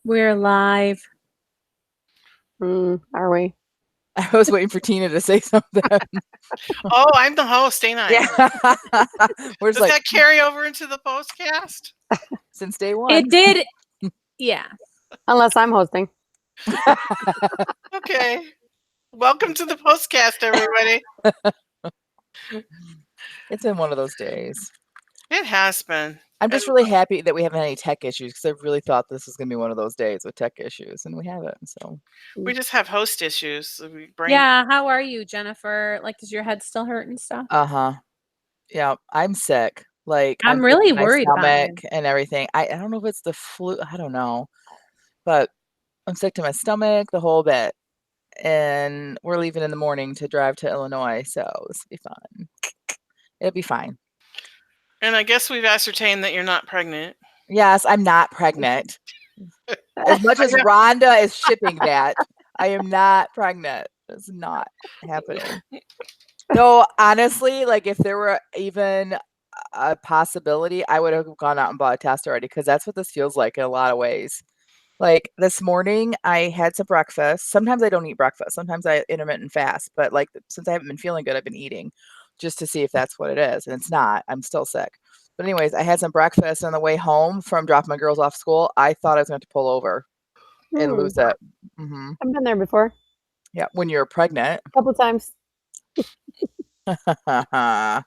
We're live. Are we? I was waiting for Tina to say something. Oh, I'm the host, ain't I? Yeah. We're just Does like, that carry over into the postcast? since day one. It did. Yeah. Unless I'm hosting. Okay. Welcome to the postcast, everybody. It's been one of those days. It has been. I'm just really happy that we haven't had any tech issues because I really thought this was going to be one of those days with tech issues, and we haven't. So We just have host issues. So Yeah. How are you, Jennifer? Like, does your head still hurt and stuff? Yeah, I'm sick. Like I'm sick really to my worried about stomach it. and everything. I don't know if it's the flu. I don't know, but I'm sick to my stomach, the whole bit. And we're leaving in the morning to drive to Illinois, so this will be fun. It'll be fine. And I guess we've ascertained that you're not pregnant. Yes, I'm not pregnant. As much as Rhonda is shipping that, I am not pregnant. It's not happening. No, honestly, like if there were even a possibility, I would have gone out and bought a test already because that's what this feels like in a lot of ways. Like this morning, I had some breakfast. Sometimes I don't eat breakfast. Sometimes I intermittent fast. But like since I haven't been feeling good, I've been eating just to see if that's what it is. And it's not. I'm still sick. But anyways, I had some breakfast on the way home from dropping my girls off school. I thought I was going to pull over and lose it. Mm-hmm. I've been there before. Yeah, when you're pregnant. A couple times. But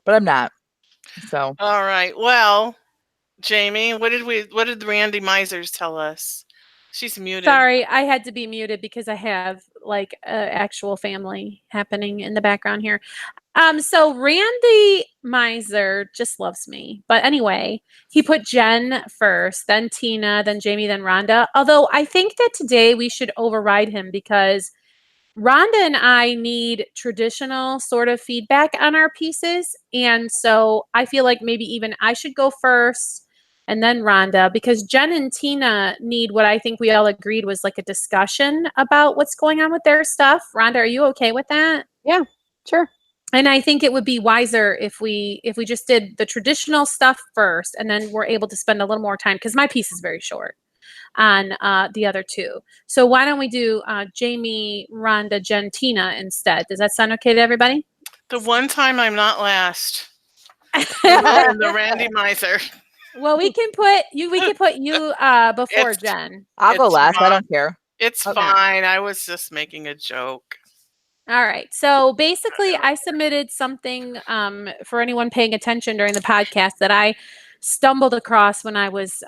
I'm not. So. All right. Well, Jamie, what did Randy Misers tell us? She's muted. Sorry, I had to be muted because I have like actual family happening in the background here. So Randy Miser just loves me. But anyway, he put Jen first, then Tina, then Jamie, then Rhonda. Although I think that today we should override him because Rhonda and I need traditional sort of feedback on our pieces. And so I feel like maybe even I should go first and then Rhonda, because Jen and Tina need what I think we all agreed was like a discussion about what's going on with their stuff. Rhonda, are you okay with that? Yeah, sure. And I think it would be wiser if we just did the traditional stuff first and then we're able to spend a little more time because my piece is very short on the other two. So why don't we do Jamie, Rhonda, Jen, Tina instead? Does that sound okay to everybody? The one time I'm not last. The Randy Miser. Well, we can put you before Jen. I'll go last. I don't care. It's fine. I was just making a joke. All right. So basically, I submitted something for anyone paying attention during the podcast that I stumbled across when I was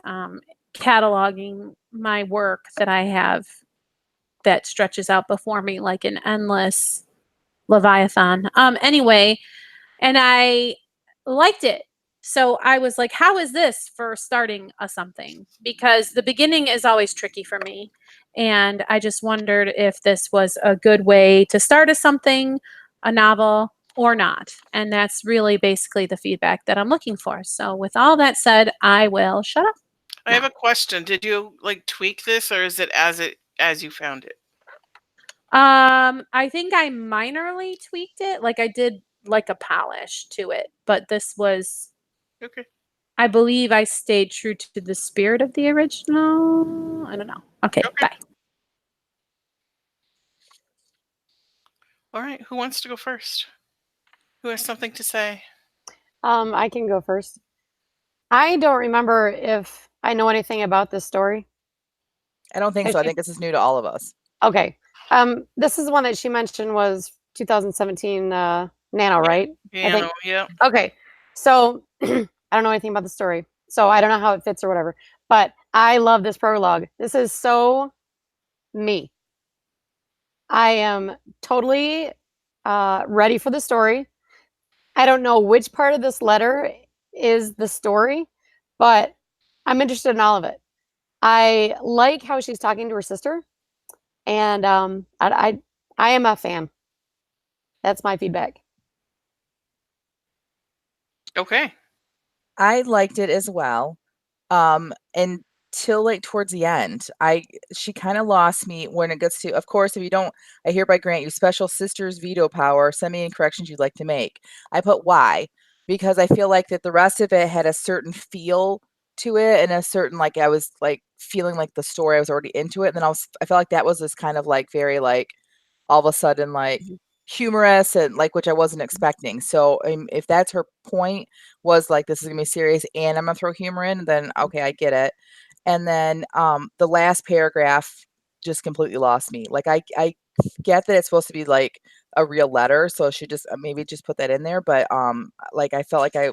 cataloging my work that I have that stretches out before me like an endless Leviathan. Anyway, and I liked it. So I was like, how is this for starting a something? Because the beginning is always tricky for me. And I just wondered if this was a good way to start a something, a novel, or not. And that's really basically the feedback that I'm looking for. So with all that said, I will shut up. I have a question. Did you like tweak this or is it as you found it? I think I minorly tweaked it. Like I did like a polish to it, but this was okay. I believe I stayed true to the spirit of the original. I don't know. Okay. Bye. All right. Who wants to go first? Who has something to say? I can go first. I don't remember if I know anything about this story. I don't think so. I think this is new to all of us. Okay. This is one that she mentioned was 2017 Nano, right? Nano, yeah. Okay. So I don't know anything about the story. So I don't know how it fits or whatever. But I love this prologue. This is so me. I am totally ready for the story. I don't know which part of this letter is the story, but I'm interested in all of it. I like how she's talking to her sister, and I am a fan. That's my feedback. Okay. I liked it as well. Until like towards the end, she kind of lost me when it gets to, of course, if you don't, I hereby grant you special sister's veto power, send me any corrections you'd like to make. I put why, because I feel like that the rest of it had a certain feel to it and a certain, like I was like feeling like the story, I was already into it. And then I felt like that was this kind of like very like all of a sudden like humorous and like which I wasn't expecting. So if that's her point, was like this is gonna be serious and I'm gonna throw humor in, then okay, I get it. And then the last paragraph just completely lost me. Like I get that it's supposed to be like a real letter, so she just maybe just put that in there. But like I felt like I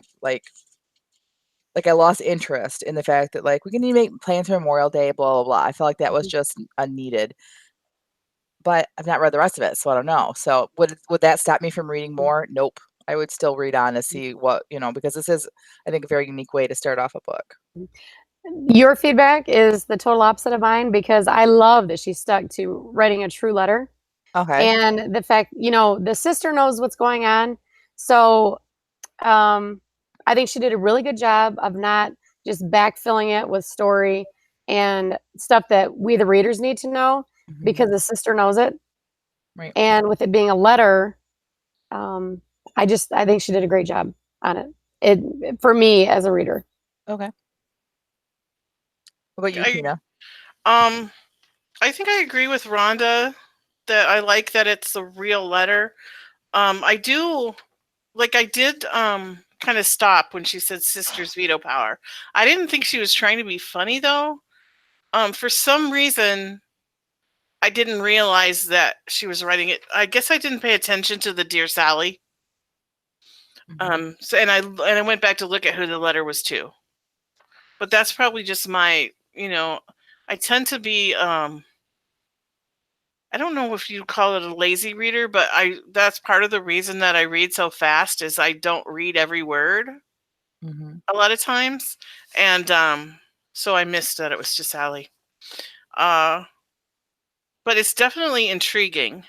lost interest in the fact that like we can need to make plans for Memorial Day, blah blah blah. I felt like that was just unneeded. But I've not read the rest of it, so I don't know. So would that stop me from reading more? Nope. I would still read on to see what, because this is, I think, a very unique way to start off a book. Your feedback is the total opposite of mine because I love that she stuck to writing a true letter. Okay. And the fact, the sister knows what's going on. So I think she did a really good job of not just backfilling it with story and stuff that we, the readers, need to know because the sister knows it. Right. And with it being a letter, I think she did a great job on it for me as a reader. Okay. What about you, Tina? I think I agree with Rhonda that I like that it's a real letter. I did kind of stop when she said sister's veto power. I didn't think she was trying to be funny though. For some reason, I didn't realize that she was writing it. I guess I didn't pay attention to the Dear Sally. So I went back to look at who the letter was to. But that's probably just my, I tend to be I don't know if you call it a lazy reader, but that's part of the reason that I read so fast is I don't read every word a lot of times. And so I missed that it was just Sally. But it's definitely intriguing.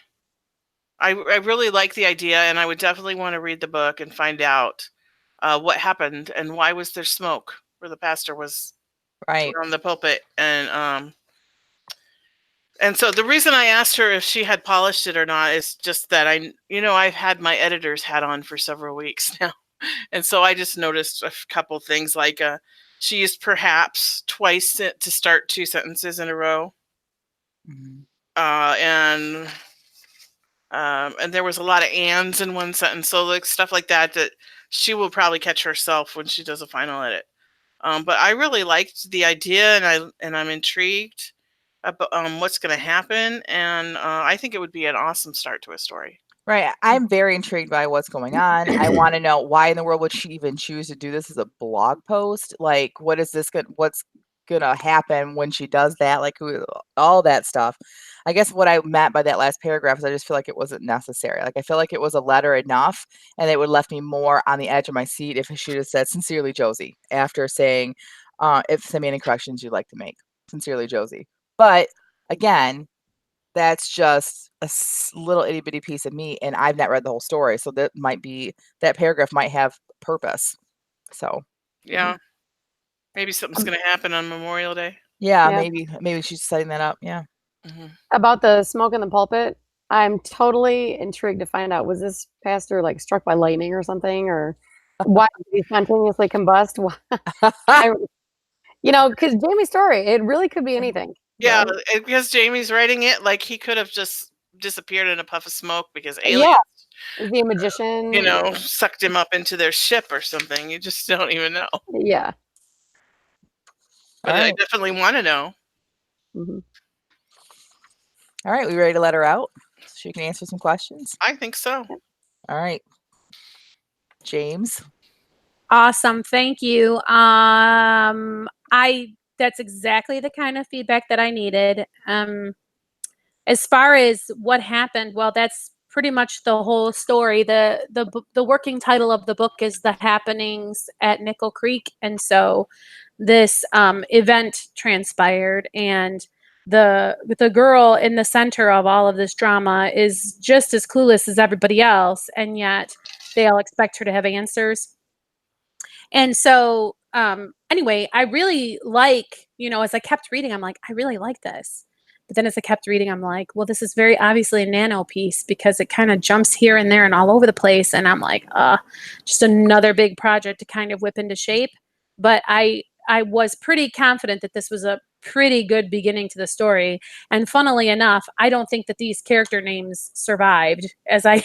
I really like the idea, and I would definitely want to read the book and find out what happened and why was there smoke where the pastor was Right. on the pulpit. And so the reason I asked her if she had polished it or not is just that I've had my editor's hat on for several weeks now. And so I just noticed a couple things like she used perhaps twice to start two sentences in a row. And there was a lot of ands in one sentence. So like stuff like that she will probably catch herself when she does a final edit. But I really liked the idea and I'm intrigued about what's going to happen. And I think it would be an awesome start to a story. Right. I'm very intrigued by what's going on. I want to know why in the world would she even choose to do this as a blog post? Like, what's going to happen when she does that? Like, all that stuff. I guess what I meant by that last paragraph is I just feel like it wasn't necessary. Like, I feel like it was a letter enough, and it would left me more on the edge of my seat if she had said, "Sincerely, Josie," after saying, if send me any corrections you'd like to make. Sincerely, Josie. But again, that's just a little itty bitty piece of me, and I've not read the whole story, so that paragraph might have purpose. So yeah, maybe something's going to happen on Memorial Day. Yeah, maybe she's setting that up. Yeah. About the smoke in the pulpit, I'm totally intrigued to find out, was this pastor like struck by lightning or something, or why did he spontaneously combust? Because Jamie's story, it really could be anything. Yeah, because Jamie's writing it, like he could have just disappeared in a puff of smoke because aliens, is he a magician? Sucked him up into their ship or something. You just don't even know. Yeah. But I definitely want to know. All right, we ready to let her out so she can answer some questions? I think so. All right. James. Awesome. Thank you. That's exactly the kind of feedback that I needed. As far as what happened, well, that's pretty much the whole story. The working title of the book is The Happenings at Nickel Creek. And so this event transpired, and the girl in the center of all of this drama is just as clueless as everybody else, and yet they all expect her to have answers. And so anyway, I really like, as I kept reading, I'm like, I really like this. But then as I kept reading, I'm like, well, this is very obviously a nano piece because it kind of jumps here and there and all over the place. And I'm like, just another big project to kind of whip into shape. But I was pretty confident that this was a pretty good beginning to the story. And funnily enough, I don't think that these character names survived as I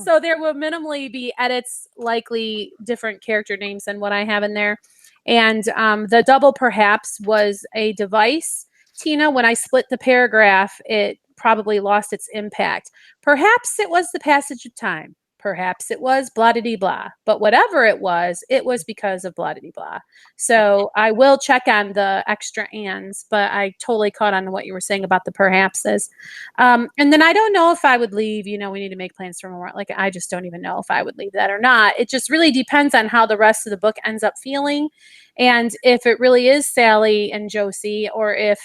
so there will minimally be edits, likely different character names than what I have in there. And the double perhaps was a device. Tina, when I split the paragraph, it probably lost its impact. Perhaps it was the passage of time. Perhaps it was blah de blah. But whatever it was because of blah de blah. So I will check on the extra ands, but I totally caught on to what you were saying about the perhapses. And then I don't know if I would leave, we need to make plans for more. Like, I just don't even know if I would leave that or not. It just really depends on how the rest of the book ends up feeling. And if it really is Sally and Josie, or if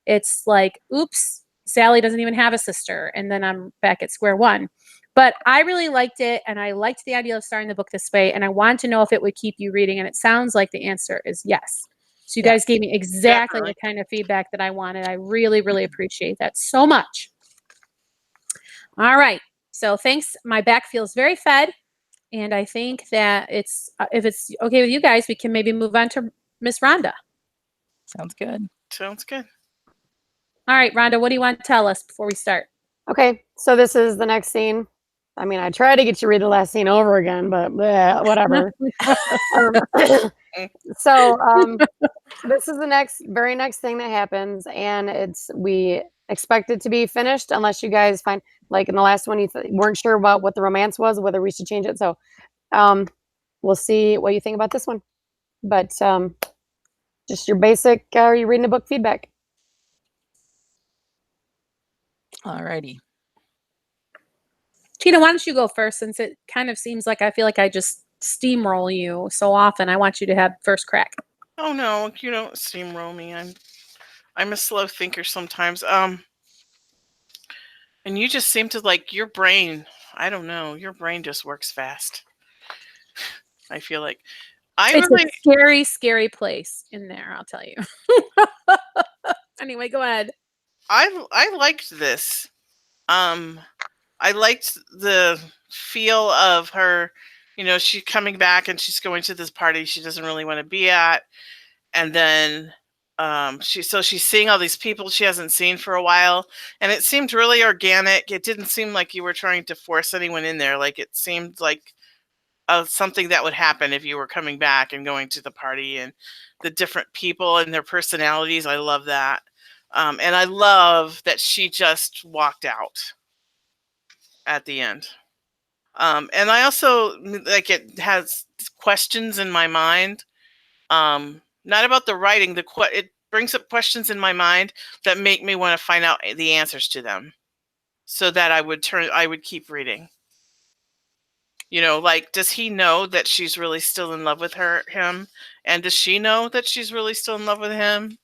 it's like, oops, Sally doesn't even have a sister, and then I'm back at square one. But I really liked it, and I liked the idea of starting the book this way, and I wanted to know if it would keep you reading, and it sounds like the answer is yes. So you guys gave me exactly the kind of feedback that I wanted. I really, really appreciate that so much. All right. So thanks. My back feels very fed, and I think that it's if it's okay with you guys, we can maybe move on to Miss Rhonda. Sounds good. Sounds good. All right, Rhonda, what do you want to tell us before we start? Okay, so this is the next scene. I mean, I tried to get you to read the last scene over again, but whatever. This is the very next thing that happens, and we expect it to be finished unless you guys find, like in the last one, you weren't sure about what the romance was, whether we should change it. So we'll see what you think about this one. But just your basic, are you reading a book feedback? Alrighty. Tina, why don't you go first, since it kind of seems like I feel like I just steamroll you so often. I want you to have first crack. Oh no, you don't steamroll me. I'm a slow thinker sometimes. And you just seem to, like, your brain, I don't know, your brain just works fast. I feel like It's a scary, scary place in there, I'll tell you. Anyway, go ahead. I liked this. I liked the feel of her, she coming back and she's going to this party she doesn't really want to be at. And then she's seeing all these people she hasn't seen for a while. And it seemed really organic. It didn't seem like you were trying to force anyone in there. Like, it seemed like something that would happen if you were coming back and going to the party, and the different people and their personalities. I love that. And I love that she just walked out at the end. And I also like it has questions in my mind. Not about the writing. It brings up questions in my mind that make me want to find out the answers to them, so that I would keep reading. Like, does he know that she's really still in love with him? And does she know that she's really still in love with him?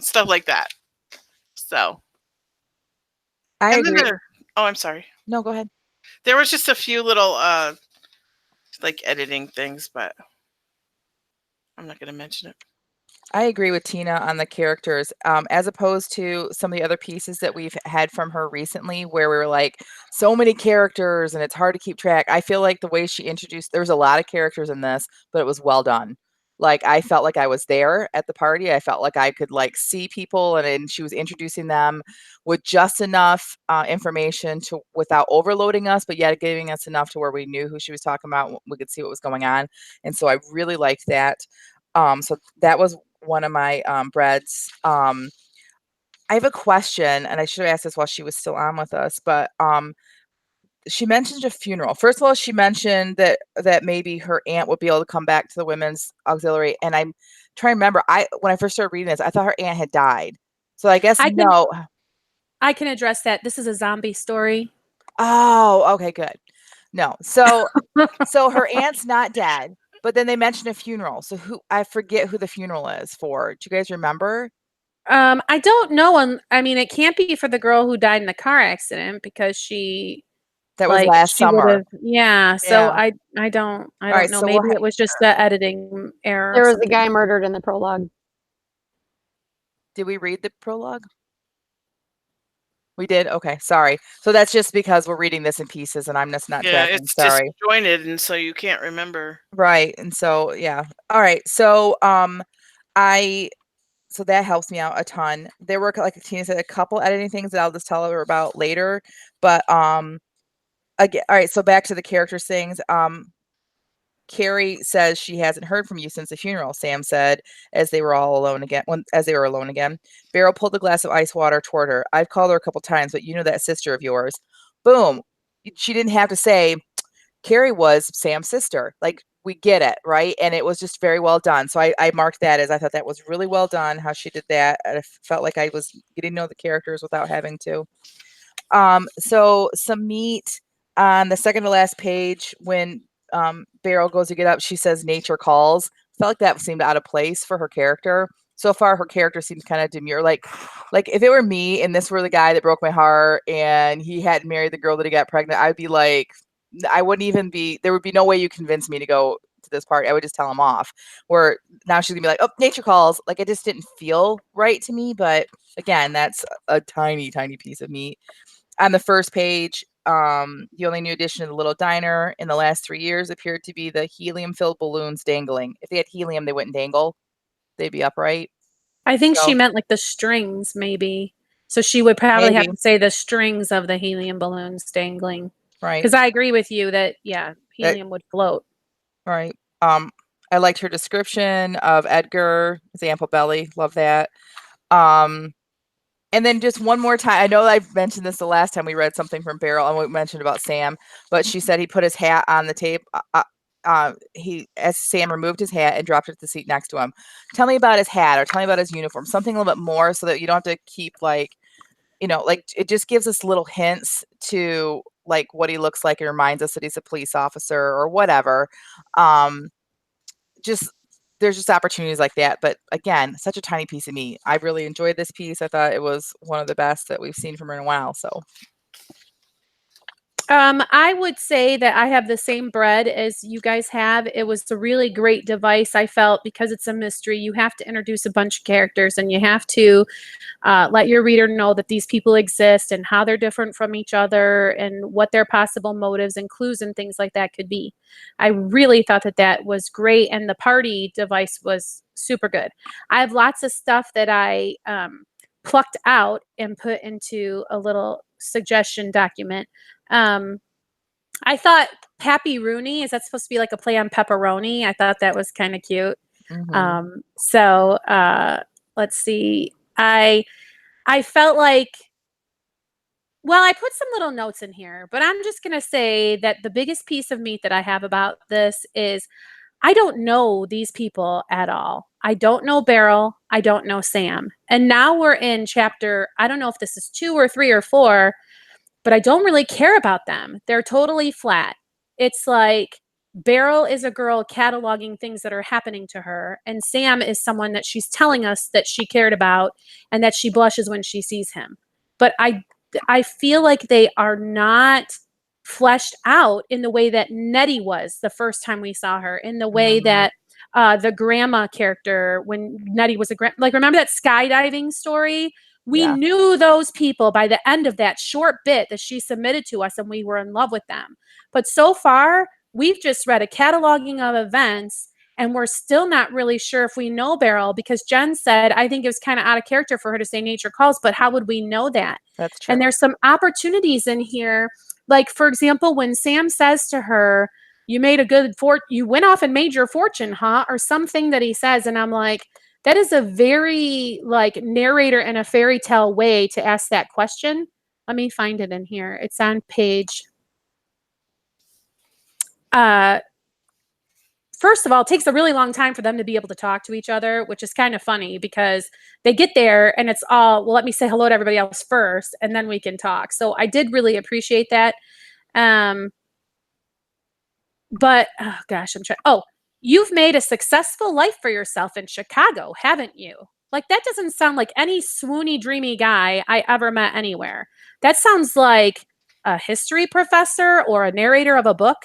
Stuff like that. So I agree. Oh, I'm sorry. No, go ahead. There was just a few little like editing things, but I'm not going to mention it. I agree with Tina on the characters, as opposed to some of the other pieces that we've had from her recently, where we were like, so many characters and it's hard to keep track. I feel like the way she introduced, there was a lot of characters in this, but it was well done. Like, I felt like I was there at the party. I felt like I could see people, and she was introducing them with just enough information without overloading us, but yet giving us enough to where we knew who she was talking about. We could see what was going on. And so I really liked that. So that was one of my breads. I have a question, and I should have asked this while she was still on with us, but she mentioned a funeral. First of all, she mentioned that maybe her aunt would be able to come back to the women's auxiliary, and I'm trying to remember. When I first started reading this, I thought her aunt had died. So I guess no. I can address that. This is a zombie story. Oh, okay, good. No, so her aunt's not dead. But then they mentioned a funeral. So I forget who the funeral is for. Do you guys remember? I don't know. I mean, it can't be for the girl who died in the car accident, because that was last summer. Yeah. So I don't know. Maybe it was just the editing error. There was a guy murdered in the prologue. Did we read the prologue? We did? Okay, sorry. So that's just because we're reading this in pieces and I'm just not tracking. It's sorry. disjointed, and so you can't remember. Right. And so, yeah. All right. So I so that helps me out a ton. There were, like Tina said, a couple editing things that I'll just tell her about later. But again, all right. So back to the characters things. Carrie says she hasn't heard from you since the funeral, Sam said as they were all alone again. As they were alone again, Beryl pulled a glass of ice water toward her. I've called her a couple times, but you know that sister of yours. Boom. She didn't have to say Carrie was Sam's sister. Like, we get it, right? And it was just very well done. So I marked that as I thought that was really well done, how she did that. I felt like I was getting to know the characters without having to. So some meat on the second to last page when Beryl goes to get up, she says nature calls. Felt like that seemed out of place for her character. So far, her character seems kind of demure. Like if it were me and this were the guy that broke my heart and he hadn't married the girl that he got pregnant, I'd be like, I wouldn't even be, there would be no way you convince me to go to this party. I would just tell him off. Where now she's gonna be like, oh, nature calls. Like, it just didn't feel right to me. But again, that's a tiny, tiny piece of meat. On the first page, the only new addition to the little diner in the last 3 years appeared to be the helium-filled balloons dangling. If they had helium, they wouldn't dangle. They'd be upright. I think she So- meant like the strings, maybe. So she would probably have Maybe. to say the strings of the helium balloons dangling. Right. Because I agree with you that, yeah, helium would float. Right. I liked her description of Edgar, his ample belly. Love that. And then just one more time, I know I've mentioned this the last time we read something from Beryl, and we mentioned about Sam, but she said he put his hat on the tape. As Sam removed his hat and dropped it at the seat next to him. Tell me about his hat, or tell me about his uniform, something a little bit more, so that you don't have to keep like it just gives us little hints to like what he looks like. It reminds us that he's a police officer or whatever. Just there's just opportunities like that. But again, such a tiny piece of meat. I really enjoyed this piece. I thought it was one of the best that we've seen from her in a while. So I would say that I have the same bread as you guys have. It was a really great device, I felt, because it's a mystery. You have to introduce a bunch of characters and you have to let your reader know that these people exist and how they're different from each other and what their possible motives and clues and things like that could be. I really thought that that was great, and the party device was super good. I have lots of stuff that I plucked out and put into a little suggestion document. I thought Pappy Rooney, is that supposed to be like a play on pepperoni? I thought that was kind of cute. Let's see. I felt like, well, I put some little notes in here, but I'm just going to say that the biggest piece of meat that I have about this is I don't know these people at all. I don't know Beryl. I don't know Sam. And now we're in chapter, I don't know if this is 2 or 3 or 4, but I don't really care about them. They're totally flat. It's like Beryl is a girl cataloging things that are happening to her, and Sam is someone that she's telling us that she cared about and that she blushes when she sees him. But I feel like they are not fleshed out in the way that Nettie was the first time we saw her, in the way that the grandma character, when Nettie was like, remember that skydiving story? We knew those people by the end of that short bit that she submitted to us, and we were in love with them. But so far, we've just read a cataloging of events, and we're still not really sure if we know Beryl, because Jen said, I think it was kind of out of character for her to say nature calls, but how would we know that? that's true. And there's some opportunities in here. Like, for example, when Sam says to her, you made a good you went off and made your fortune, huh? Or something that he says. And I'm like, that is a very like narrator in a fairy tale way to ask that question. Let me find it in here. It's on page. First of all, it takes a really long time for them to be able to talk to each other, which is kind of funny because they get there and it's all, well, let me say hello to everybody else first and then we can talk. So I did really appreciate that. But, oh gosh, you've made a successful life for yourself in Chicago, haven't you? Like, that doesn't sound like any swoony, dreamy guy I ever met anywhere. That sounds like a history professor or a narrator of a book.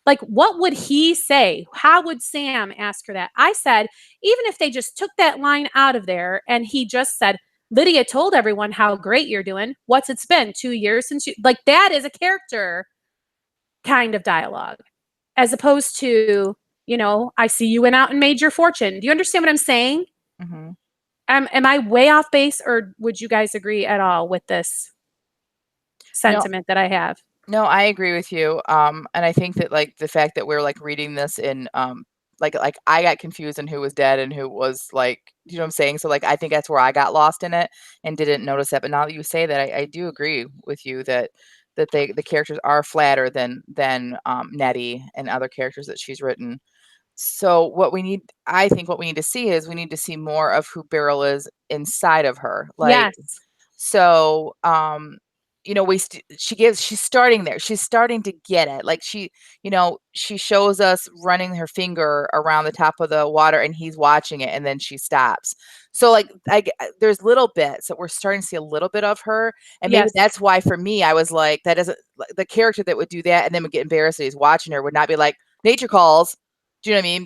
Like, what would he say? How would Sam ask her that? I said, even if they just took that line out of there and he just said, Lydia told everyone how great you're doing. What's it's been? 2 years since you, like, that is a character kind of dialogue, as opposed to, I see you went out and made your fortune. Do you understand what I'm saying? Mm-hmm. Am I way off base, or would you guys agree at all with this sentiment that I have? No, I agree with you. And I think that like the fact that we're like reading this in like I got confused in who was dead and who was like, you know what I'm saying? So like I think that's where I got lost in it and didn't notice that. But now that you say that, I do agree with you that the characters are flatter than Nettie and other characters that she's written. So I think what we need to see is we need to see more of who Beryl is inside of her. Like Yes. so, you know, she's starting there. She's starting to get it. Like she shows us running her finger around the top of the water and he's watching it and then she stops. So like there's little bits that we're starting to see a little bit of her. And maybe Yes. that's why for me, I was like, that isn't the character that would do that and then would get embarrassed that he's watching her would not be like, nature calls. Do you know what I mean?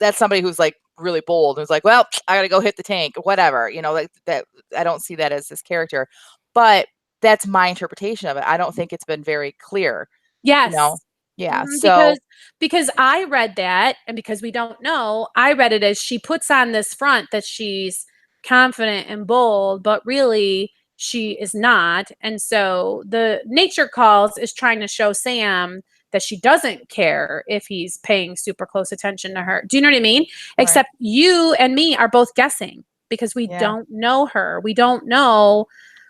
That's somebody who's like really bold. Who's like, well, I gotta go hit the tank, whatever. You know, like that. I don't see that as this character, but that's my interpretation of it. I don't think it's been very clear. Yes. You know? Yeah. Mhm, So because I read that, and because we don't know, I read it as she puts on this front that she's confident and bold, but really she is not. And so the nature calls is trying to show Sam that she doesn't care if he's paying super close attention to her. Do you know what I mean? Right. Except you and me are both guessing because we Yeah. don't know her. We don't know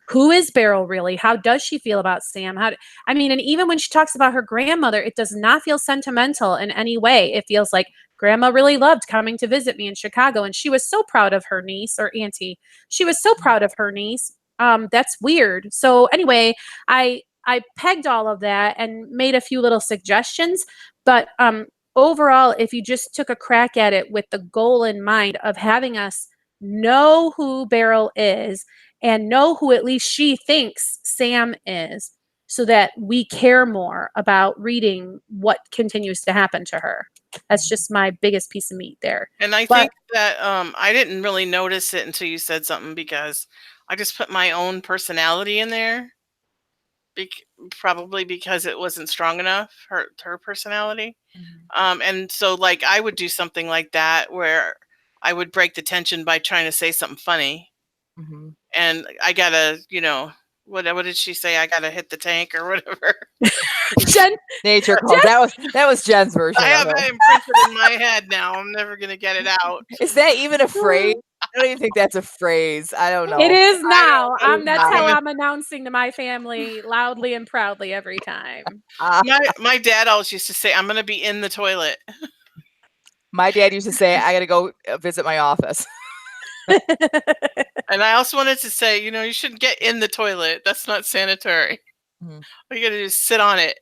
who is Beryl really? How does she feel about Sam? I mean, and even when she talks about her grandmother, it does not feel sentimental in any way. It feels like grandma really loved coming to visit me in Chicago, and she was so proud of her niece or auntie. She was so proud of her niece. That's weird. So anyway, I pegged all of that and made a few little suggestions, but overall, if you just took a crack at it with the goal in mind of having us know who Beryl is and know who at least she thinks Sam is, so that we care more about reading what continues to happen to her. That's just my biggest piece of meat there. And I think that I didn't really notice it until you said something because I just put my own personality in there. Probably because it wasn't strong enough, her personality. And so like I would do something like that where I would break the tension by trying to say something funny. Mhm. And I gotta, you know, what did she say? I gotta hit the tank or whatever. Jen, Nature calls. That was Jen's version. I have of that it. imprinted in my head now. I'm never gonna get it out. Is that even a phrase? I don't even think that's a phrase. I don't know. it is now. It is That's now. how I'm announcing to my family loudly and proudly every time. My dad always used to say, "I'm gonna be in the toilet." My dad used to say, I gotta go visit my office. And I also wanted to say, you know, you shouldn't get in the toilet. That's not sanitary. Mhm. All you gotta do is sit on it.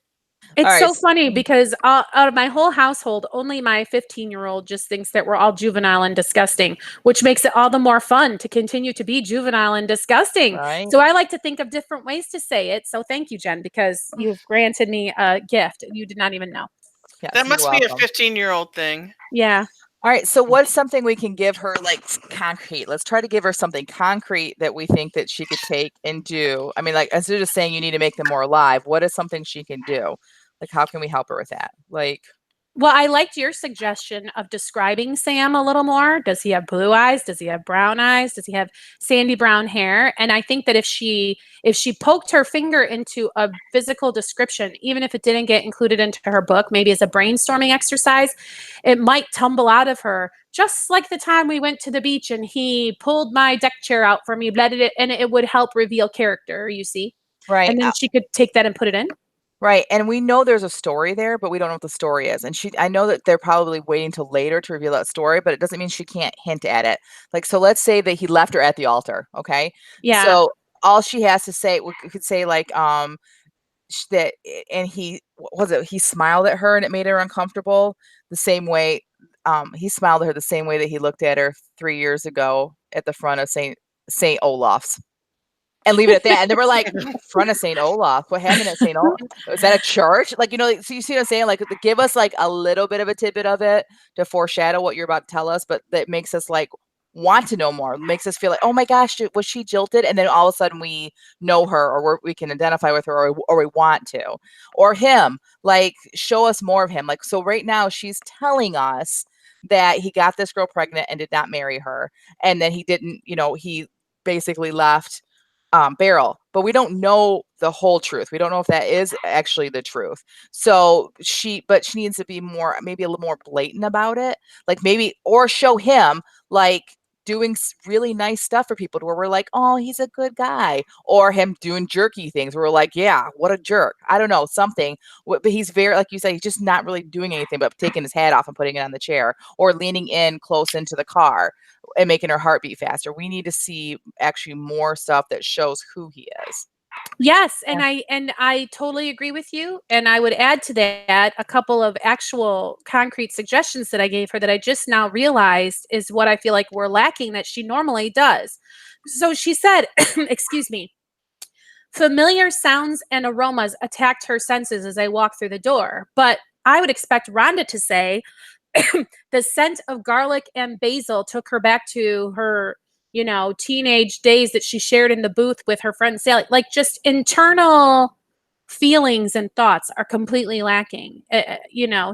It's All right. so funny because out of my whole household, only my 15-year-old just thinks that we're all juvenile and disgusting, which makes it all the more fun to continue to be juvenile and disgusting. Right. So I like to think of different ways to say it. So thank you, Jen, because you've granted me a gift you did not even know. Yes, That you're must be a welcome. 15-year-old thing. Yeah. All right. So what's something we can give her like concrete? Let's try to give her something concrete that we think that she could take and do. I mean, like instead of just saying you need to make them more alive, what is something she can do? Like how can we help her with that? Like Well, I liked your suggestion of describing Sam a little more. Does he have blue eyes? Does he have brown eyes? Does he have sandy brown hair? And I think that if she poked her finger into a physical description, even if it didn't get included into her book, maybe as a brainstorming exercise, it might tumble out of her. Just like the time we went to the beach and he pulled my deck chair out for me, blended it, and it would help reveal character, you see? right. And then she could take that and put it in. Right. And we know there's a story there, but we don't know what the story is. And I know that they're probably waiting till later to reveal that story, but it doesn't mean she can't hint at it. Like, so let's say that he left her at the altar. Okay. Yeah. So all she has to say, we could say like, that, and he smiled at her and it made her uncomfortable the same way. He smiled at her the same way that he looked at her 3 years ago at the front of St. Olaf's. And leave it at that. And they were like, front of St. Olaf. What happened at St. Olaf? Was that a church? Like, you know, so you see what I'm saying? Like, give us like a little bit of a tidbit of it to foreshadow what you're about to tell us, but that makes us like want to know more. Makes us feel like, oh my gosh, was she jilted? And then all of a sudden we know her, or we can identify with her, or we want to, or him. Like, show us more of him. Like, so right now she's telling us that he got this girl pregnant and did not marry her. And then he didn't, he basically left Beryl, but we don't know the whole truth. We don't know if that is actually the truth. So she needs to be maybe a little more blatant about it. Like maybe, or show him like doing really nice stuff for people where we're like, oh, he's a good guy, or him doing jerky things where we're like, yeah, what a jerk. I don't know, something, but he's very, like you said, he's just not really doing anything but taking his hat off and putting it on the chair or leaning in close into the car and making her heart beat faster. We need to see actually more stuff that shows who he is. Yes, and I totally agree with you. And I would add to that a couple of actual concrete suggestions that I gave her that I just now realized is what I feel like we're lacking that she normally does. So she said, excuse me, familiar sounds and aromas attacked her senses as I walked through the door. But I would expect Rhonda to say, the scent of garlic and basil took her back to her, teenage days that she shared in the booth with her friend Sally. Like just internal feelings and thoughts are completely lacking.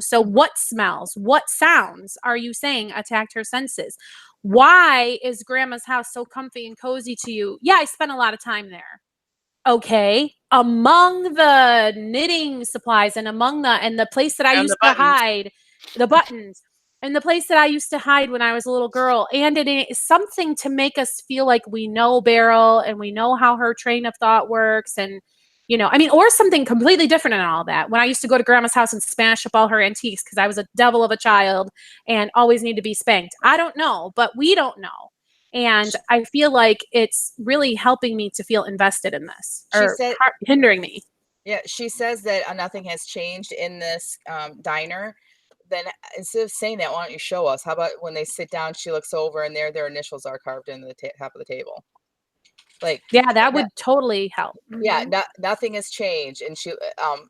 So what smells, what sounds are you saying attacked her senses? Why is grandma's house so comfy and cozy to you? Yeah, I spent a lot of time there. Okay, among the knitting supplies and the place that I And used the to buttons. hide the buttons and the place that I used to hide when I was a little girl, and it is something to make us feel like we know Beryl and we know how her train of thought works, and or something completely different in all that. When I used to go to grandma's house and smash up all her antiques because I was a devil of a child and always need to be spanked. I don't know, but we don't know. And I feel like it's really helping me to feel invested in this, or hindering me. Yeah, she says that nothing has changed in this diner. Then instead of saying that, why don't you show us? How about when they sit down, she looks over and their initials are carved in the top of the table. Like, yeah, that would totally help. Yeah, nothing has changed, and she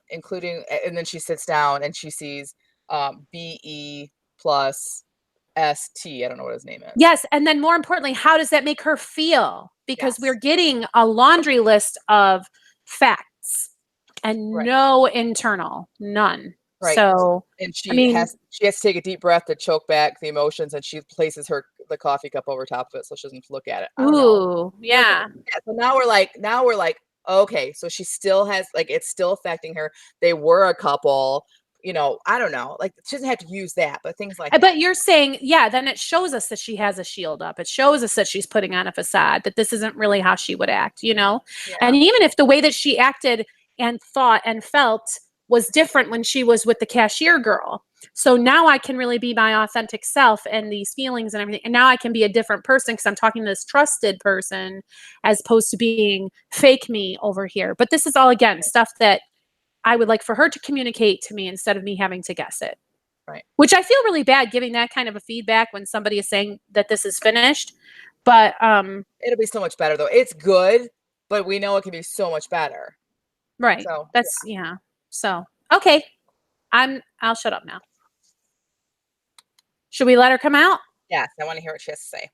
including, and then she sits down and she sees BE plus ST. I don't know what his name is. Yes, and then more importantly, how does that make her feel? Because we're getting a laundry list of facts and no internal, none. Right. So, and she has to take a deep breath to choke back the emotions, and she places the coffee cup over top of it so she doesn't look at it. I don't know. Yeah. So now we're like, okay, so she still has, like, it's still affecting her. They were a couple. I don't know. Like, she doesn't have to use that, but things like that. But you're saying, then it shows us that she has a shield up. It shows us that she's putting on a facade, that this isn't really how she would act, Yeah. And even if the way that she acted and thought and felt was different when she was with the cashier girl. So now I can really be my authentic self and these feelings and everything. And now I can be a different person because I'm talking to this trusted person as opposed to being fake me over here. But this is all, again, stuff that I would like for her to communicate to me instead of me having to guess it. Right. Which I feel really bad giving that kind of a feedback when somebody is saying that this is finished. But it'll be so much better though. It's good, but we know it can be so much better. Right. So that's So okay. I'll shut up now. Should we let her come out? Yes, I want to hear what she has to say.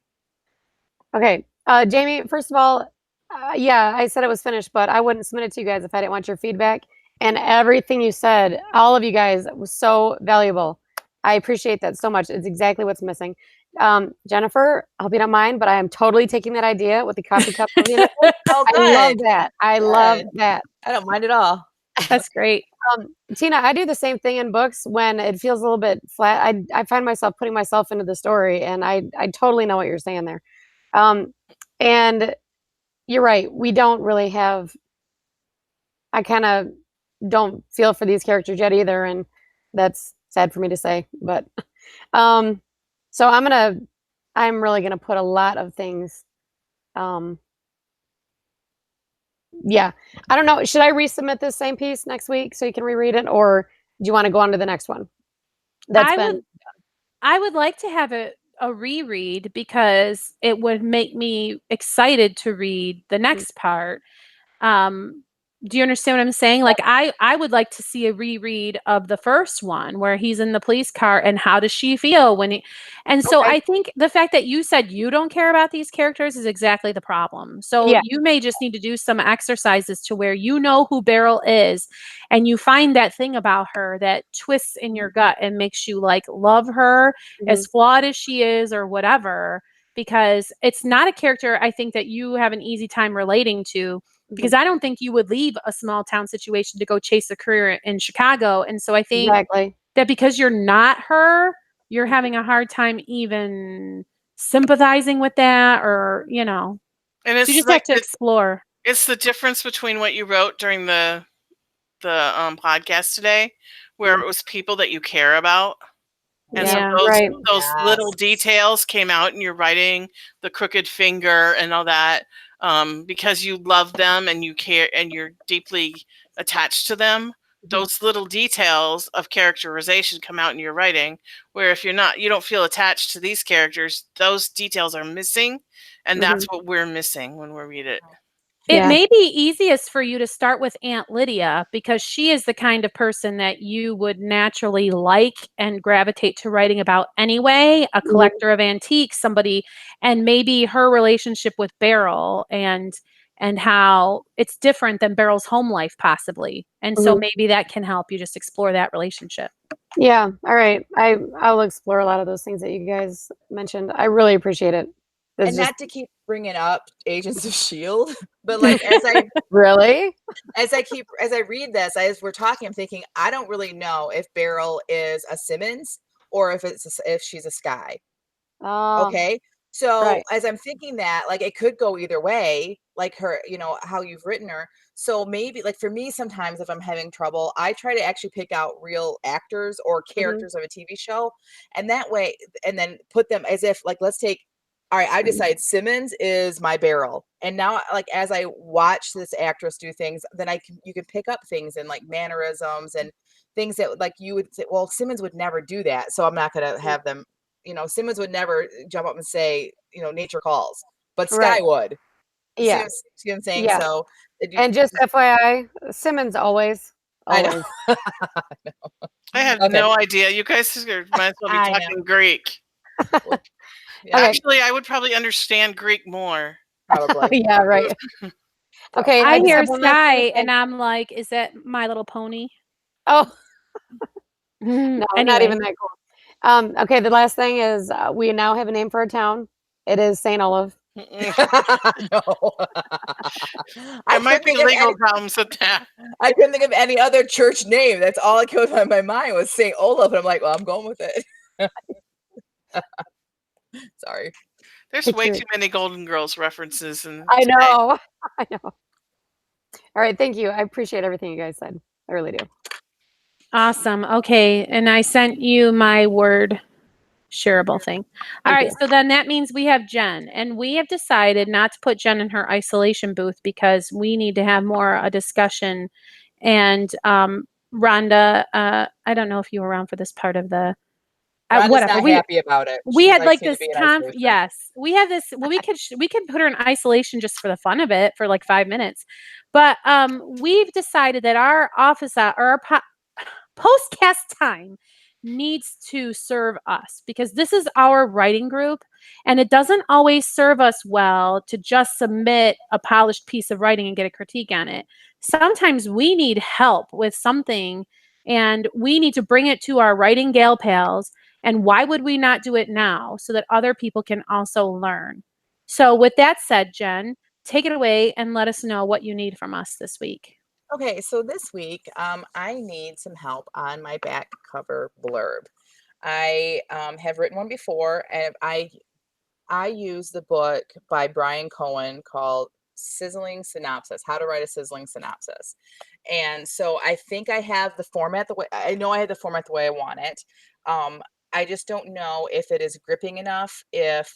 Okay. Jamie, first of all, I said it was finished, but I wouldn't submit it to you guys if I didn't want your feedback. And everything you said, all of you guys, was so valuable. I appreciate that so much. It's exactly what's missing. Jennifer, I hope you don't mind, but I am totally taking that idea with the coffee cup. I love that. I love that. I don't mind at all. That's great. Tina, I do the same thing in books when it feels a little bit flat. I find myself putting myself into the story, and I totally know what you're saying there. And you're right. We don't really have, I kind of don't feel for these characters yet either. And that's sad for me to say, but, so I'm really going to put a lot of things. Yeah, I don't know. Should I resubmit this same piece next week so you can reread it, or do you want to go on to the next one? I would like to have a reread because it would make me excited to read the next part. Do you understand what I'm saying? Like I would like to see a reread of the first one where he's in the police car and how does she feel when he and so Okay. I think the fact that you said you don't care about these characters is exactly the problem. So Yeah. you may just need to do some exercises to where you know who Beryl is and you find that thing about her that twists in your gut and makes you like love her Mhm. as flawed as she is or whatever, because it's not a character I think that you have an easy time relating to, because I don't think you would leave a small town situation to go chase a career in Chicago. And so I think Exactly. that because you're not her, you're having a hard time even sympathizing with that, or, And so you it's just have like to explore. it's the difference between what you wrote during the podcast today, where Mhm. it was people that you care about. And so Yeah. Right. those little Yes. details came out in your writing, the crooked finger and all that, because you love them and you care and you're deeply attached to them. Those little details of characterization come out in your writing, where if you don't feel attached to these characters, those details are missing, and that's what we're missing when we read it. It Yeah. may be easiest for you to start with Aunt Lydia because she is the kind of person that you would naturally like and gravitate to writing about anyway, a Mhm. collector of antiques, somebody, and maybe her relationship with Beryl and how it's different than Beryl's home life possibly. And so Mhm. maybe that can help you just explore that relationship. Yeah. All right. I'll explore a lot of those things that you guys mentioned. I really appreciate it. This And is just not to keep bringing up Agents of Shield, but like as I really. as I read this, as we're talking, I'm thinking I don't really know if Beryl is a Simmons or if she's a Sky. Oh, Okay. So right. as I'm thinking that, like, it could go either way, like her, how you've written her. So maybe, like, for me, sometimes if I'm having trouble, I try to actually pick out real actors or Mhm. characters of a TV show. And that way, and then put them as if, like, let's take, all right, I decide Simmons is my Beryl. And now, like, as I watch this actress do things, then you can pick up things and like mannerisms and things that like you would say, well, Simmons would never do that. So I'm not going to have them, Simmons would never jump up and say, nature calls, but Sky Right. would. See Yeah. what I'm saying? Yeah. So And just FYI, Simmons always, I know. always. I had Okay. no idea. You guys might as well be I know. talking Greek. Yeah, Okay. Actually, I would probably understand Greek more. probably. Yeah. Right. So, Okay. And I I just hear have one last thing Sky to say. and I'm like, is that My Little Pony? Oh no, not Anyway. even that cool. Okay. The last thing is we now have a name for our town. It is St. Olaf. no. There might be legal problems with that. I couldn't think of any other church name. That's all that came in my mind was St. Olaf. And I'm like, well, I'm going with it. Sorry. There's It's way your- too many Golden Girls references in I today. know. I know. All right. Thank you. I appreciate everything you guys said. I really do. Awesome. Okay. And I sent you my Word shareable thing. All Thank right. you. So then that means we have Jen, and we have decided not to put Jen in her isolation booth because we need to have more a discussion. And Rhonda, I don't know if you were around for this part of the Rhonda's whatever. not happy about it. We She'd had like like you to this be in isolation. yes, we had this. Well, we could put her in isolation just for the fun of it for like 5 minutes, but we've decided that our office or our postcast time needs to serve us because this is our writing group and it doesn't always serve us well to just submit a polished piece of writing and get a critique on it. Sometimes we need help with something and we need to bring it to our writing gal pals. And why would we not do it now so that other people can also learn? So with that said, Jen, take it away and let us know what you need from us this week. Okay, so this week, I need some help on my back cover blurb. I have written one before, and I use the book by Brian Cohen called Sizzling Synopsis: How to Write a Sizzling Synopsis. And so I think I have the format the way I know I had the format the way I want it. I just don't know if it is gripping enough. If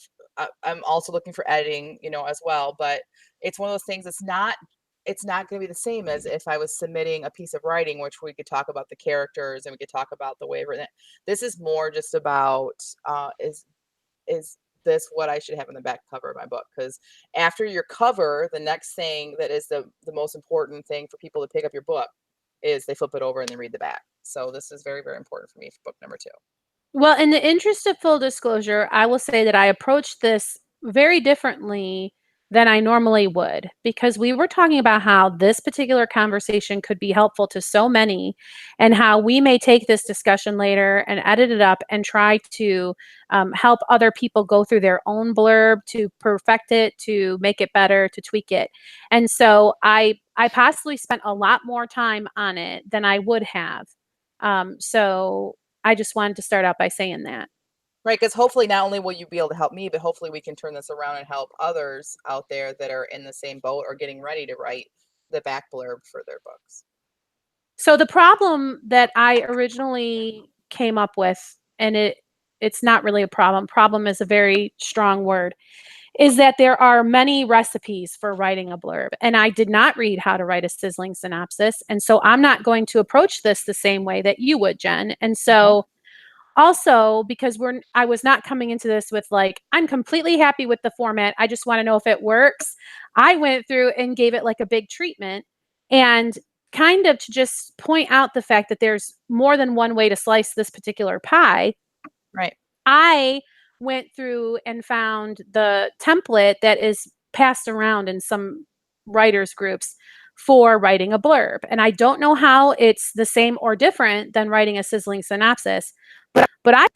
I'm also looking for editing, as well. But it's one of those things. It's not going to be the same as if I was submitting a piece of writing, which we could talk about the characters and we could talk about the way I've written it. This is more just about is this what I should have on the back cover of my book? Because after your cover, the next thing that is the most important thing for people to pick up your book is they flip it over and they read the back. So this is very, very important for me for book number 2. Well, in the interest of full disclosure, I will say that I approached this very differently than I normally would, because we were talking about how this particular conversation could be helpful to so many, and how we may take this discussion later and edit it up and try to help other people go through their own blurb to perfect it, to make it better, to tweak it. And so I possibly spent a lot more time on it than I would have. So I just wanted to start out by saying that. Right, because hopefully not only will you be able to help me, but hopefully we can turn this around and help others out there that are in the same boat or getting ready to write the back blurb for their books. So the problem that I originally came up with, and it's not really a problem. Problem is a very strong word. Is that there are many recipes for writing a blurb, and I did not read how to write a sizzling synopsis, and so I'm not going to approach this the same way that you would, Jen. And so also, because I was not coming into this with like, I'm completely happy with the format, I just want to know if it works. I went through and gave it like a big treatment, and kind of to just point out the fact that there's more than one way to slice this particular pie. Right. I went through and found the template that is passed around in some writers groups for writing a blurb. And I don't know how it's the same or different than writing a sizzling synopsis, but I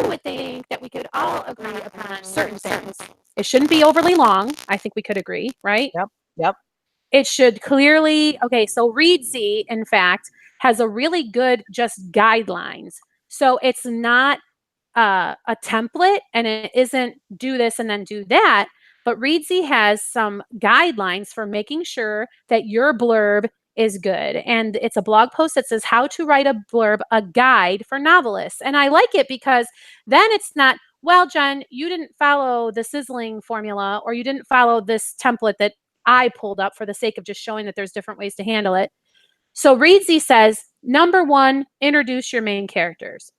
would think that we could all agree upon certain things. It shouldn't be overly long. I think we could agree, right? Yep. It should clearly, okay, so Readsy, in fact, has a really good just guidelines. So it's not a template, and it isn't do this and then do that, but Readsy has some guidelines for making sure that your blurb is good. And it's a blog post that says how to write a blurb, a guide for novelists. And I like it because then it's not, well, Jen, you didn't follow the sizzling formula, or you didn't follow this template that I pulled up for the sake of just showing that there's different ways to handle it. So Readsy says, number 1, introduce your main characters.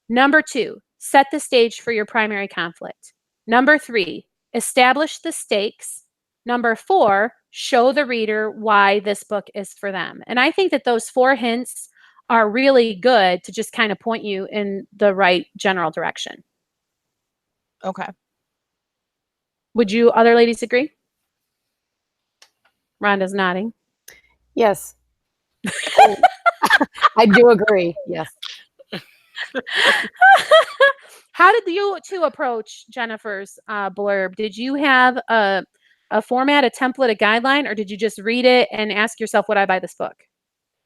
Number 2, set the stage for your primary conflict. Number 3, establish the stakes. Number 4, show the reader why this book is for them. And I think that those 4 hints are really good to just kind of point you in the right general direction. Okay. Would you other ladies agree? Rhonda's nodding. Yes. I do agree. Yes. How did you two approach Jennifer's blurb? Did you have a format, a template, a guideline, or did you just read it and ask yourself, would I buy this book?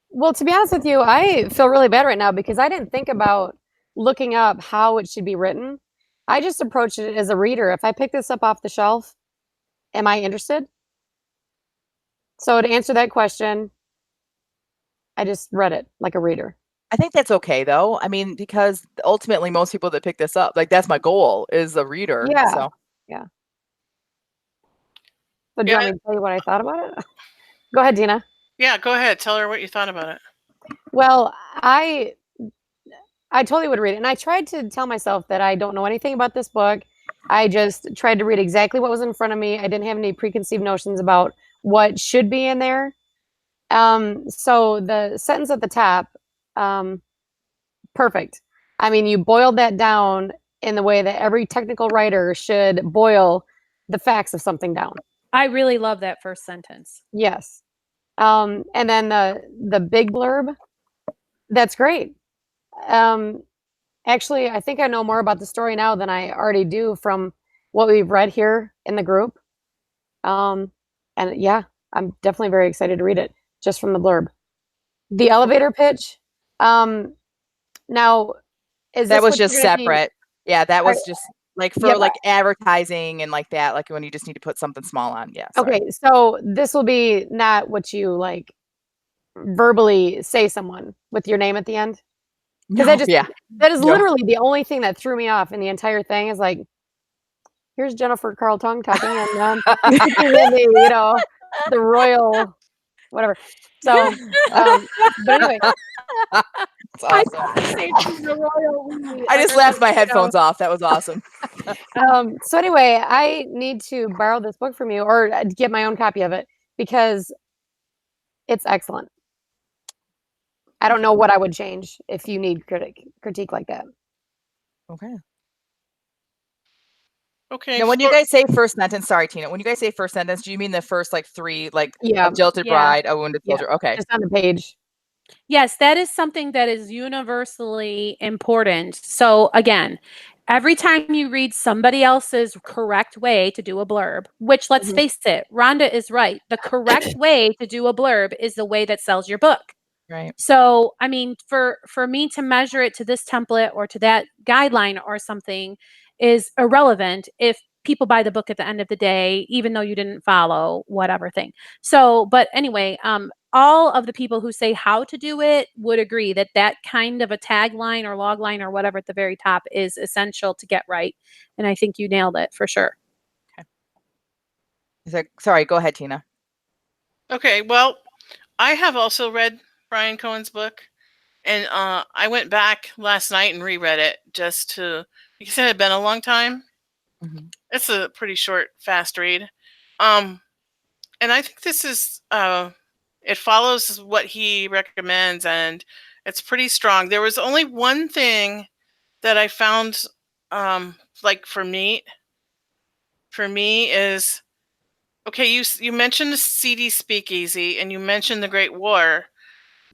Well, to be honest with you, I feel really bad right now because I didn't think about looking up how it should be written. I just approached it as a reader. If I pick this up off the shelf, am I interested? So to answer that question, I just read it like a reader. I think that's okay though. I mean, because ultimately most people that pick this up, like that's my goal, is a reader. Yeah. So So do you want me to tell you what I thought about it? Go ahead, Dina. Yeah, go ahead. Tell her what you thought about it. Well, I totally would read it. And I tried to tell myself that I don't know anything about this book. I just tried to read exactly what was in front of me. I didn't have any preconceived notions about what should be in there. So the sentence at the top, perfect. I mean, you boiled that down in the way that every technical writer should boil the facts of something down. I really love that first sentence. Yes. And then the big blurb, that's great. Actually, I think I know more about the story now than I already do from what we've read here in the group. And yeah, I'm definitely very excited to read it just from the blurb. The elevator pitch. Now, is that this was what just you're gonna be- separate. Yeah, that was just like for Yeah, like advertising and like that, like when you just need to put something small on. Yeah. Sorry. Okay, so this will be not what you like verbally say someone with your name at the end. Because that is No. literally the only thing that threw me off in the entire thing is like, here's Jennifer Carl Tongue talking and the royal whatever. So but anyway, It's awesome. I just laughed my headphones off. That was awesome. So anyway, I need to borrow this book from you or get my own copy of it because it's excellent. I don't know what I would change if you need critique like that. Okay. Okay. Now, when you guys say first sentence, sorry, Tina, when you guys say first sentence, do you mean the first like three, like Yeah. a jilted Yeah. bride, a wounded Yeah. soldier? Okay. Just on the page. Yes, that is something that is universally important. So again, every time you read somebody else's correct way to do a blurb, which let's Mhm. face it, Rhonda is right. The correct way to do a blurb is the way that sells your book. Right. So, I mean, for me to measure it to this template or to that guideline or something is irrelevant if people buy the book at the end of the day, even though you didn't follow whatever thing. So, but anyway, all of the people who say how to do it would agree that that kind of a tagline or logline or whatever at the very top is essential to get right. And I think you nailed it for sure. Sorry, go ahead, Tina. Okay. Well, I have also read Brian Cohen's book, and I went back last night and reread it just to, because it had been a long time. Mhm. It's a pretty short, fast read. And I think this is it follows what he recommends, and it's pretty strong. There was only one thing that I found like for me is, okay, you mentioned the CD Speakeasy and you mentioned the Great War,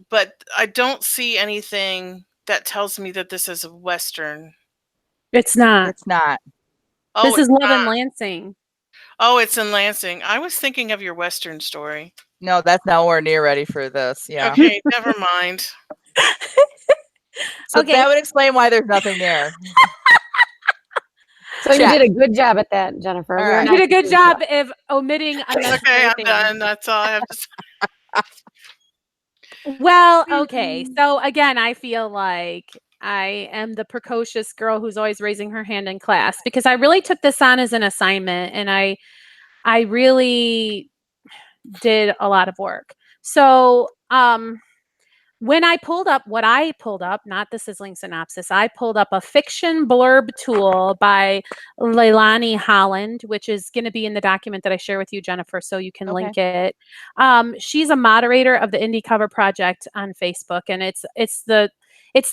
but I don't see anything that tells me that this is a Western. It's not. It's not. Oh, This is it's Love in not. Lansing. Oh, it's in Lansing. I was thinking of your Western story. No, that's nowhere near ready for this. Yeah. Okay, never mind. So Okay. that would explain why there's nothing there. So you Check. did a good job at that, Jennifer. All We're right. You not did a good confused. job of omitting unnecessary Okay, I'm things. done. That's all I have to say. Well, okay. So again, I feel like I am the precocious girl who's always raising her hand in class because I really took this on as an assignment and I really did a lot of work. So, when I pulled up what I pulled up, not the sizzling synopsis, I pulled up a fiction blurb tool by Leilani Holland, which is going to be in the document that I share with you, Jennifer, so you can link it. She's a moderator of the Indie Cover Project on Facebook, and it's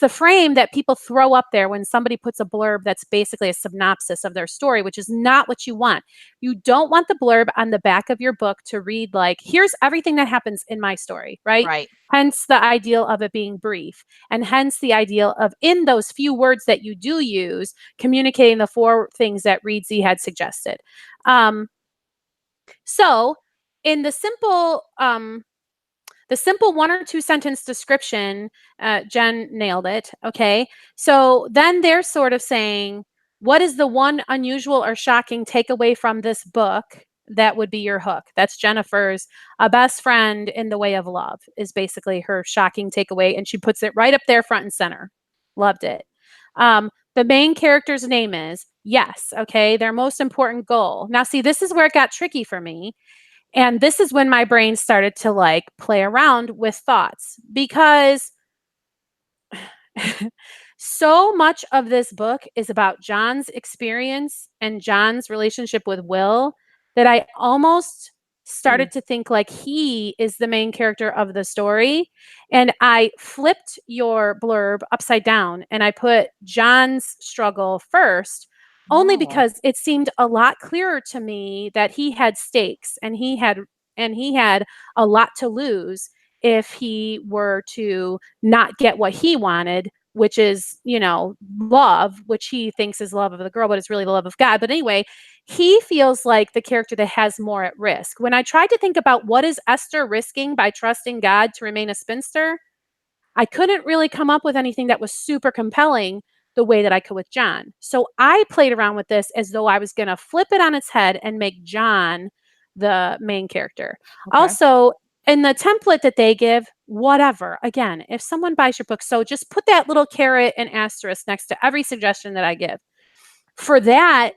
the frame that people throw up there when somebody puts a blurb that's basically a synopsis of their story, which is not what you want. You don't want the blurb on the back of your book to read like, here's everything that happens in my story, right? Right. Hence the ideal of it being brief, and hence the ideal of, in those few words that you do use, communicating the 4 things that Reed Z had suggested. So in the simple 1 or 2 sentence description, Jen nailed it. Okay. So then they're sort of saying, what is the one unusual or shocking takeaway from this book that would be your hook? That's Jennifer's A Best Friend in the Way of Love is basically her shocking takeaway. And she puts it right up there front and center. Loved it. The main character's name is, yes. Okay. Their most important goal. Now, see, this is where it got tricky for me. And this is when my brain started to like play around with thoughts because so much of this book is about John's experience and John's relationship with Will that I almost started to think like he is the main character of the story. And I flipped your blurb upside down and I put John's struggle first. Only Oh. because it seemed a lot clearer to me that he had stakes and he had a lot to lose if he were to not get what he wanted, which is, love, which he thinks is love of the girl, but it's really the love of God. But anyway, he feels like the character that has more at risk. When I tried to think about what is Esther risking by trusting God to remain a spinster, I couldn't really come up with anything that was super compelling the way that I could with John. So I played around with this as though I was going to flip it on its head and make John the main character. Okay. Also, in the template that they give, whatever, again, if someone buys your book, so just put that little caret and asterisk next to every suggestion that I give. For that,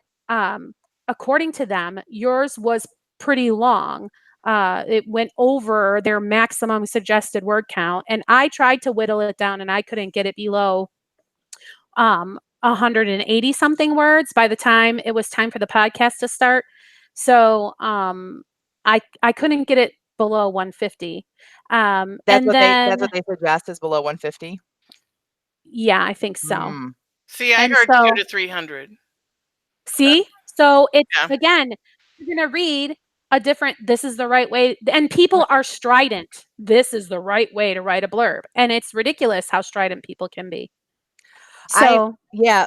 according to them, yours was pretty long. it went over their maximum suggested word count, and I tried to whittle it down, and I couldn't get it below 180 something words by the time it was time for the podcast to start. So I couldn't get it below 150. That's And what then they suggest is below 150. yeah, I think so. Mm. See, I And heard so 2 to 300. see, so it's Yeah. again, you're gonna read a different. This is the right way, and people are strident. This is the right way to write a blurb, and it's ridiculous how strident people can be. So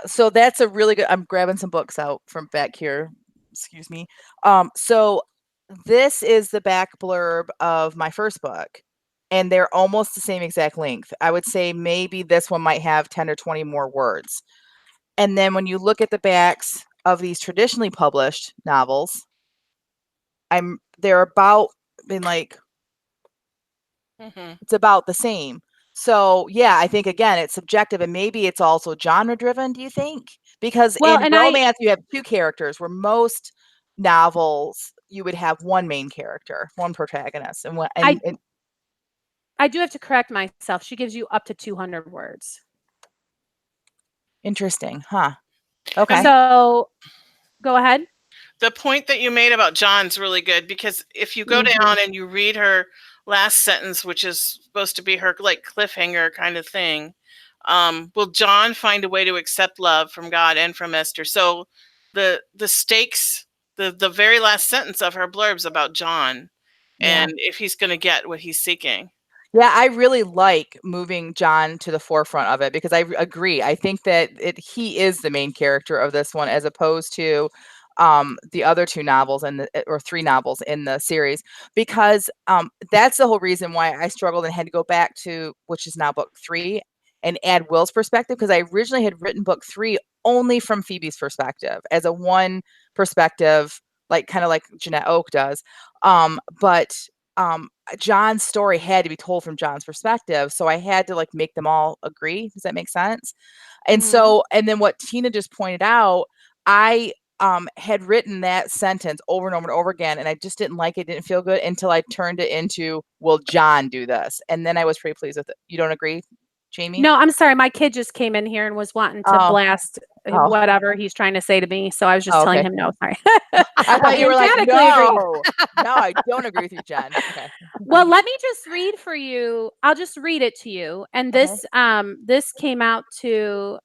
So that's a really good. I'm grabbing some books out from back here. Excuse me. So this is the back blurb of my first book, and they're almost the same exact length. I would say maybe this one might have 10 or 20 more words. And then when you look at the backs of these traditionally published novels, they're about like Mhm. it's about the same. So yeah, I think again it's subjective, and maybe it's also genre driven. Do you think? Because well, in and romance you have two characters, where most novels you would have one main character, one protagonist, and I do have to correct myself. She gives you up to 200 words. interesting, huh? Okay. So go ahead. The point that you made about John's really good, because if you go down and you read her last sentence, which is supposed to be her like cliffhanger kind of thing, will John find a way to accept love from God and from Esther? So the stakes, the very last sentence of her blurb's about John, Yeah. and if he's going to get what he's seeking. Yeah, I really like moving John to the forefront of it, because I agree. I think that he is the main character of this one, as opposed to the other two novels or three novels in the series, because that's the whole reason why I struggled and had to go back to, which is now book 3, and add Will's perspective, because I originally had written book 3 only from Phoebe's perspective, as a one perspective, like kind of like Jeanette Oak does. But John's story had to be told from John's perspective, so I had to like make them all agree. Does that make sense? And so, and then what Tina just pointed out, I had written that sentence over and over and over again, and I just didn't like it, didn't feel good until I turned it into, will John do this? And then I was pretty pleased with it. You don't agree, Jamie? No, I'm sorry. My kid just came in here and was wanting to blast whatever he's trying to say to me. So I was just telling him no. Sorry. I thought you were like, emphatically agree. no, I don't agree with you, Jen. Okay. Well, let me just read for you. I'll just read it to you. And this this came out to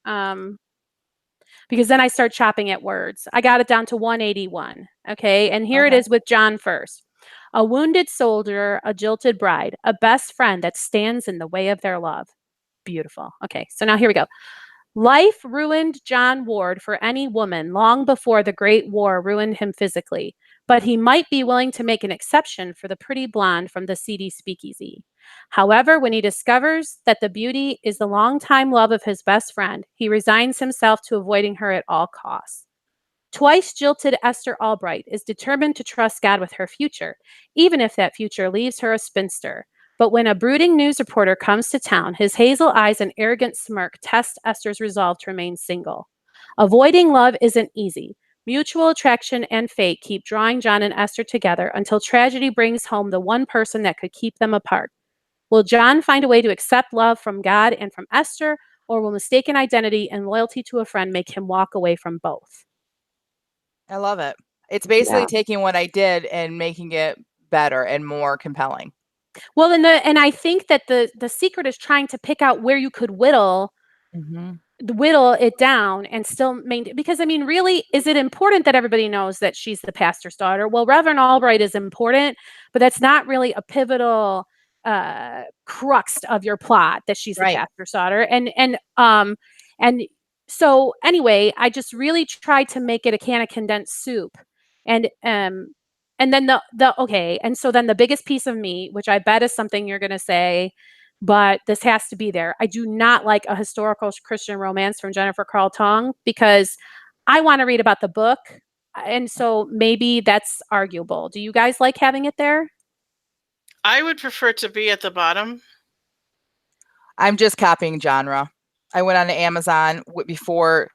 because then I start chopping at words. I got it down to 181. Okay. And here it is with John first. A wounded soldier, a jilted bride, a best friend that stands in the way of their love. Beautiful. Okay. So now here we go. Life ruined John Ward for any woman long before the Great War ruined him physically, but he might be willing to make an exception for the pretty blonde from the seedy speakeasy. However, when he discovers that the beauty is the longtime love of his best friend, he resigns himself to avoiding her at all costs. Twice jilted Esther Albright is determined to trust God with her future, even if that future leaves her a spinster. But when a brooding news reporter comes to town, his hazel eyes and arrogant smirk test Esther's resolve to remain single. Avoiding love isn't easy. Mutual attraction and fate keep drawing John and Esther together until tragedy brings home the one person that could keep them apart. Will John find a way to accept love from God and from Esther, or will mistaken identity and loyalty to a friend make him walk away from both? I love it. It's basically taking what I did and making it better and more compelling. Well, and I think that the secret is trying to pick out where you could whittle it down and still maintain, because I mean, really, is it important that everybody knows that she's the pastor's daughter? Well, Reverend Albright is important, but that's not really a pivotal crux of your plot, that she's the pastor's daughter. And so anyway, I just really tried to make it a can of condensed soup. And then and so then the biggest piece of meat, which I bet is something you're going to say, but this has to be there. I do not like a historical Christian romance from Jennifer Carl Tong, because I want to read about the book. And so maybe that's arguable. Do you guys like having it there? I would prefer to be at the bottom. I'm just copying genre. I went on to Amazon before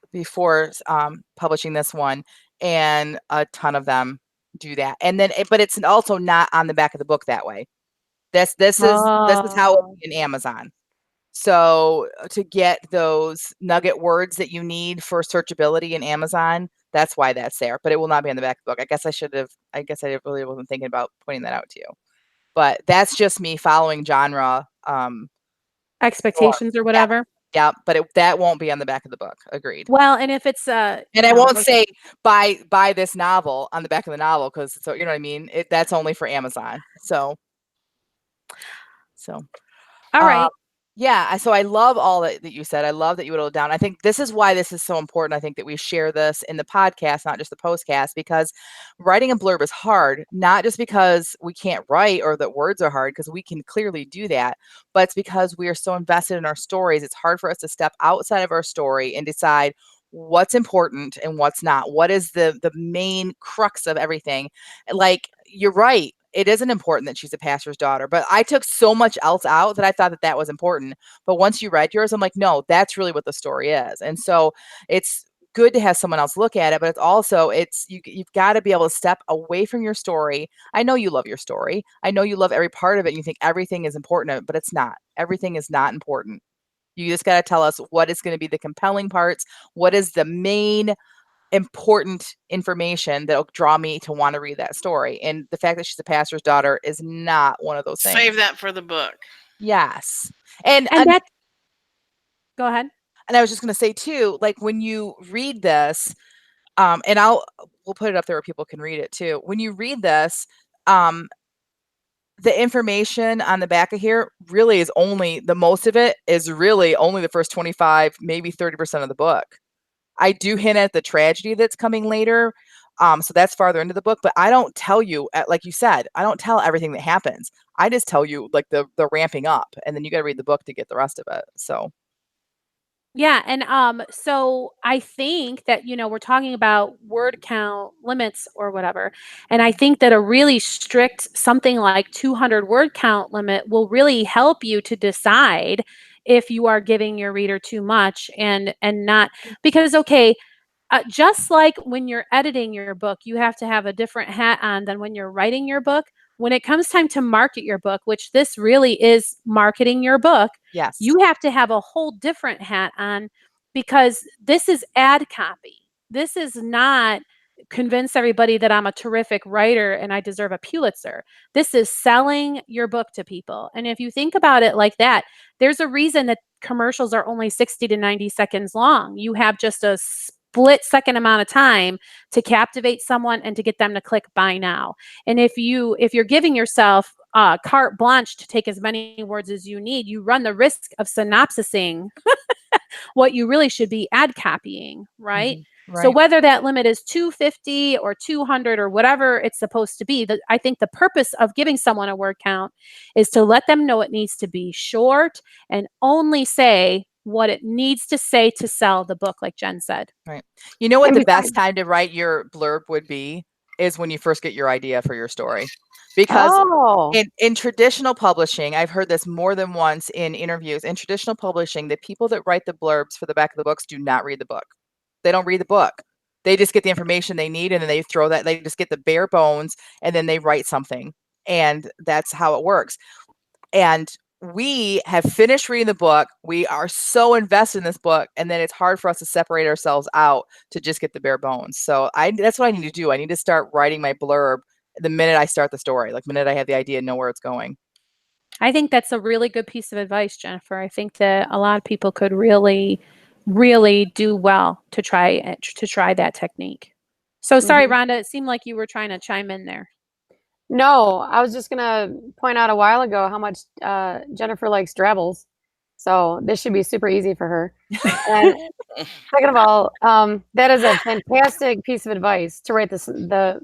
publishing this one, and a ton of them do that. And then, but it's also not on the back of the book that way. This is how it would be in Amazon. So to get those nugget words that you need for searchability in Amazon, that's why that's there. But it will not be on the back of the book. I guess I really wasn't thinking about pointing that out to you. But that's just me following genre expectations or whatever. Yeah, but that won't be on the back of the book. Agreed. Well, and if it's and I won't say buy this novel on the back of the novel, because so you know what I mean. That's only for Amazon. So all right. Yeah, so I love all that you said. I love that you whittled it down. I think this is why this is so important. I think that we share this in the podcast, not just the postcast, because writing a blurb is hard, not just because we can't write or that words are hard, because we can clearly do that, but it's because we are so invested in our stories. It's hard for us to step outside of our story and decide what's important and what's not. What is the main crux of everything? Like, you're right. It isn't important that she's a pastor's daughter, but I took so much else out that I thought that was important. But once you read yours, I'm like, no, that's really what the story is. And so it's good to have someone else look at it, but it's also, you've got to be able to step away from your story. I know you love your story. I know you love every part of it. And you think everything is important, but it's not. Everything is not important. You just got to tell us what is going to be the compelling parts. What is the main important information that'll draw me to want to read that story. And the fact that she's a pastor's daughter is not one of those things. Save that for the book. Yes. And that, go ahead. And I was just going to say too, like when you read this, and we'll put it up there where people can read it too. When you read this, the information on the back of here really is the most of it is really only the first 25, maybe 30% of the book. I do hint at the tragedy that's coming later. So that's farther into the book, but I don't tell you, like you said, I don't tell everything that happens. I just tell you like the ramping up, and then you got to read the book to get the rest of it. So. Yeah. And so I think that, we're talking about word count limits or whatever. And I think that a really strict, something like 200 word count limit will really help you to decide if you are giving your reader too much and not, because, okay, just like when you're editing your book, you have to have a different hat on than when you're writing your book. When it comes time to market your book, which this really is marketing your book, yes, you have to have a whole different hat on, because this is ad copy. This is not convince everybody that I'm a terrific writer and I deserve a Pulitzer. This is selling your book to people. And if you think about it like that, there's a reason that commercials are only 60 to 90 seconds long. You have just a split second amount of time to captivate someone and to get them to click buy now. And if you're giving yourself carte blanche to take as many words as you need, you run the risk of synopsising what you really should be ad copying, right? Mm-hmm. Right. So whether that limit is 250 or 200 or whatever it's supposed to be, I think the purpose of giving someone a word count is to let them know it needs to be short and only say what it needs to say to sell the book, like Jen said. Right. You know what the best time to write your blurb would be is when you first get your idea for your story. Because in traditional publishing, I've heard this more than once in interviews, in traditional publishing, the people that write the blurbs for the back of the books do not read the book. They don't read the book. They just get the information they need, and then they just get the bare bones, and then they write something. And that's how it works. And we have finished reading the book. We are so invested in this book, and then it's hard for us to separate ourselves out to just get the bare bones. So that's what I need to do. I need to start writing my blurb the minute I start the story, like the minute I have the idea and know where it's going. I think that's a really good piece of advice, Jennifer. I think that a lot of people could really, really do well to try that technique. So sorry, Rhonda, it seemed like you were trying to chime in there. No, I was just gonna point out a while ago how much Jennifer likes Drabbles, so this should be super easy for her. And second of all, that is a fantastic piece of advice to write the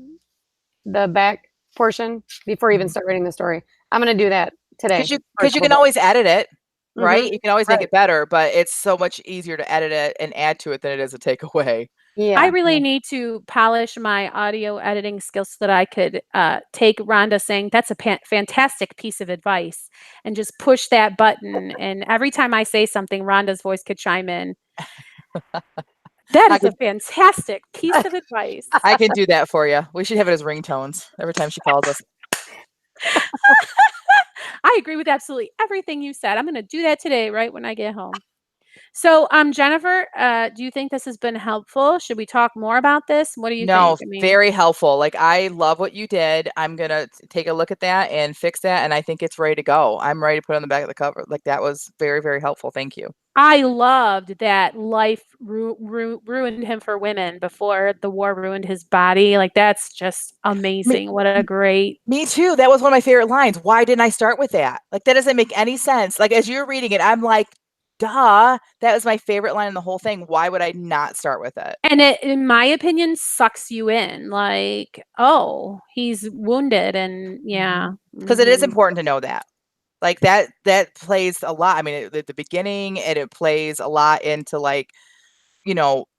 back portion before you even start writing the story. I'm gonna do that today because you can always edit it, right? Mm-hmm. You can always make it better, but it's so much easier to edit it and add to it than it is to take away. Yeah, I really need to polish my audio editing skills so that I could take Rhonda saying that's a fantastic piece of advice and just push that button. And every time I say something, Rhonda's voice could chime in. That I is a fantastic piece of advice. I can do that for you. We should have it as ringtones every time she calls us. I agree with absolutely everything you said. I'm going to do that today, right when I get home. So, Jennifer, do you think this has been helpful? Should we talk more about this? What do you No, think? I mean, very helpful. Like, I love what you did. I'm gonna take a look at that and fix that, and I think it's ready to go. I'm ready to put it on the back of the cover. Like, that was very, very helpful. Thank you. I loved that life ruined him for women before the war ruined his body. Like, that's just Me, amazing. What a great. me too. That was one of my favorite lines. Why didn't I start with that? Like, that doesn't make any sense. Like, as you're reading it, I'm like, duh. That was my favorite line in the whole thing. Why would I not start with it? And it, in my opinion, sucks you in. Like, oh, he's wounded, and yeah. Because it is Mhm. important to know that. Like, that plays a lot. I mean, at the beginning, and it plays a lot into, like,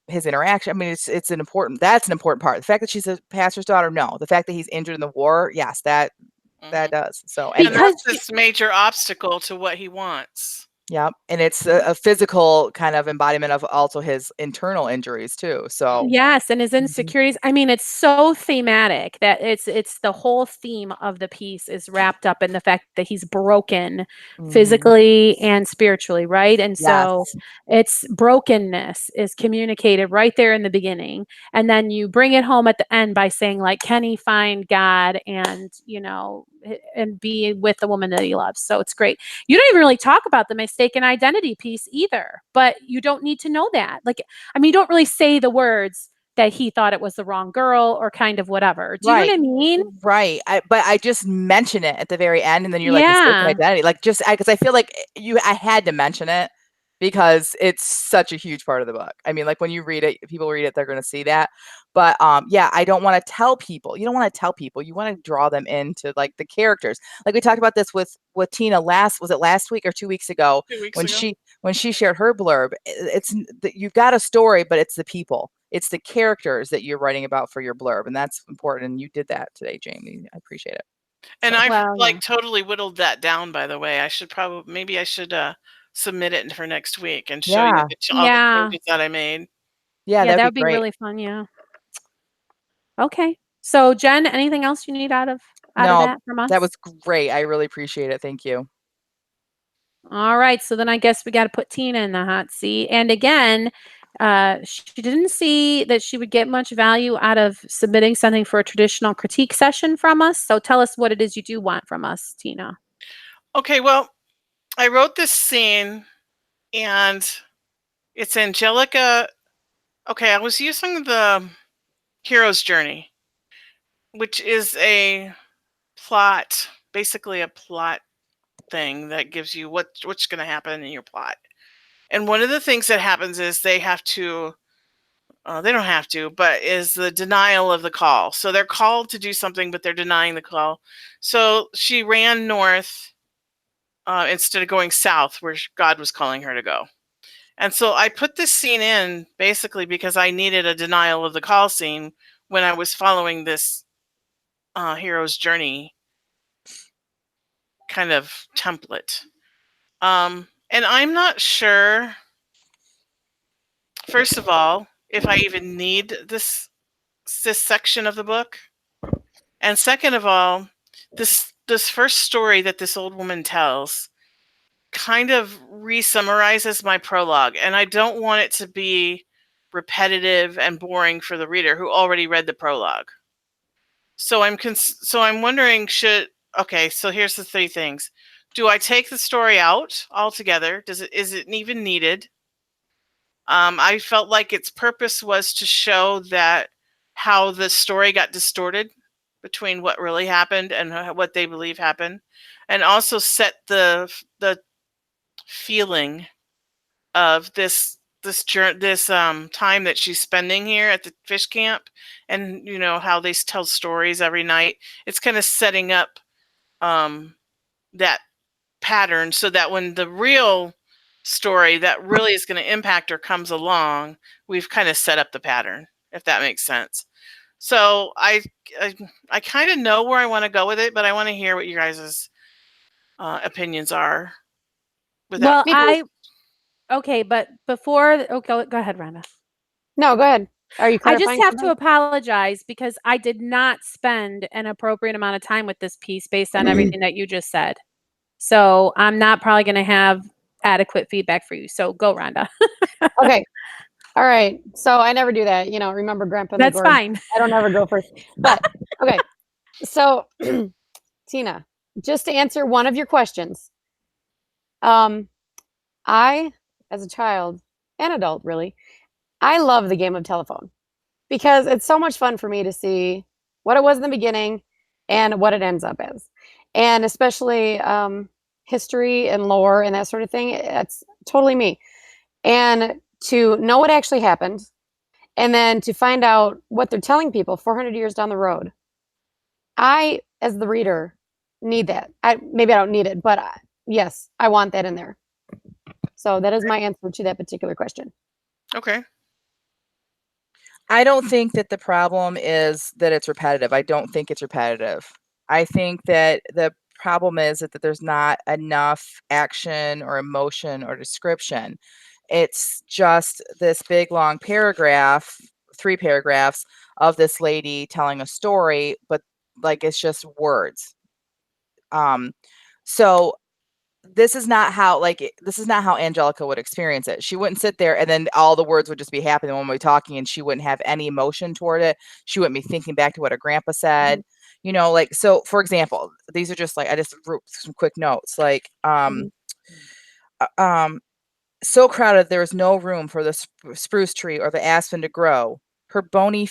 his interaction. I mean, it's an important that's an important part. The fact that she's a pastor's daughter, no. The fact that he's injured in the war, yes, that Mhm. does. So, And anyway, that's Because this major obstacle to what he wants. yep. And it's a physical kind of embodiment of also his internal injuries too. So, yes, and his mhm, insecurities. I mean, it's so thematic that it's the whole theme of the piece is wrapped up in the fact that he's broken mhm. physically and spiritually, right? And so Yes. it's brokenness is communicated right there in the beginning. And then you bring it home at the end by saying, like, can he find God and, and be with the woman that he loves? So it's great. You don't even really talk about the mistaken identity piece either, but you don't need to know that. Like, I mean, you don't really say the words that he thought it was the wrong girl or kind of whatever. Do you know what Right. I mean? Right. But I just mention it at the very end, and then you're like, mistaken Yeah. identity. Like, just because I feel like I had to mention it because it's such a huge part of the book. I mean, like, when you read it, people read it, they're going to see that. But yeah, I don't want to tell people. You don't want to tell people. You want to draw them into, like, the characters. Like, we talked about this with Tina last week or 2 weeks ago 2 weeks when ago. she shared her blurb. You've got a story, but it's the people. It's the characters that you're writing about for your blurb, and that's important. And you did that today, Jamie. I appreciate it. And So, I've Well, yeah. totally whittled that down, by the way. Maybe I should submit it for next week and show you yeah, all the Yeah. changes that I made. yeah, Yeah, that'd that be would be great. really fun. Yeah. Okay. So, Jen, anything else you need out of No, that from that us? was great. I really appreciate it. Thank you. All right. So then I guess we got to put Tina in the hot seat. And again, she didn't see that she would get much value out of submitting something for a traditional critique session from us. So tell us what it is you do want from us, Tina. Okay, well, I wrote this scene and it's Angelica. Okay, I was using the hero's journey, which is basically a plot thing that gives you what's going to happen in your plot. And one of the things that happens is they don't have to, but is the denial of the call. So they're called to do something, but they're denying the call. So she ran north instead of going south where God was calling her to go. And so I put this scene in basically because I needed a denial of the call scene when I was following this hero's journey kind of template. And I'm not sure, first of all, if I even need this section of the book. And second of all, this first story that this old woman tells kind of re-summarizes my prologue, and I don't want it to be repetitive and boring for the reader who already read the prologue. So I'm wondering, okay, so here's the three things. Do I take the story out altogether? Is it even needed? I felt like its purpose was to show that how the story got distorted between what really happened and what they believe happened, and also set the feeling of this time that she's spending here at the fish camp, and how they tell stories every night. It's kind of setting up that pattern so that when the real story that really is going to impact her comes along, we've kind of set up the pattern, if that makes sense. So I kind of know where I want to go with it, but I want to hear what you guys' opinions are with that. Well, Me too. okay, but before, go ahead, Rhonda. No, go ahead. Are you I just clarifying have to something? apologize because I did not spend an appropriate amount of time with this piece based on everything that you just said. So I'm not probably going to have adequate feedback for you. So go, Rhonda. Okay. All right. So I never do that. Remember Grandpa in the That's Gorge. fine. I don't ever go first. But okay. So Tina, just to answer one of your questions, I, as a child and adult, really, I love the game of telephone because it's so much fun for me to see what it was in the beginning and what it ends up as. And especially history and lore and that sort of thing. It's totally me. And to know what actually happened and then to find out what they're telling people 400 years down the road. I, as the reader, need that. Maybe I don't need it, but yes, I want that in there. So that is my answer to that particular question. Okay. I don't think that the problem is that it's repetitive. I don't think it's repetitive. I think that the problem is that there's not enough action or emotion or description. It's just this big long paragraph, 3 paragraphs of this lady telling a story, but like it's just words. So this is not how this is not how Angelica would experience it. She wouldn't sit there and then all the words would just be happening when we're talking and she wouldn't have any emotion toward it. She wouldn't be thinking back to what her grandpa said. So for example, these are just I just wrote some quick notes um so crowded there was no room for the spruce tree or the aspen to grow. Her bony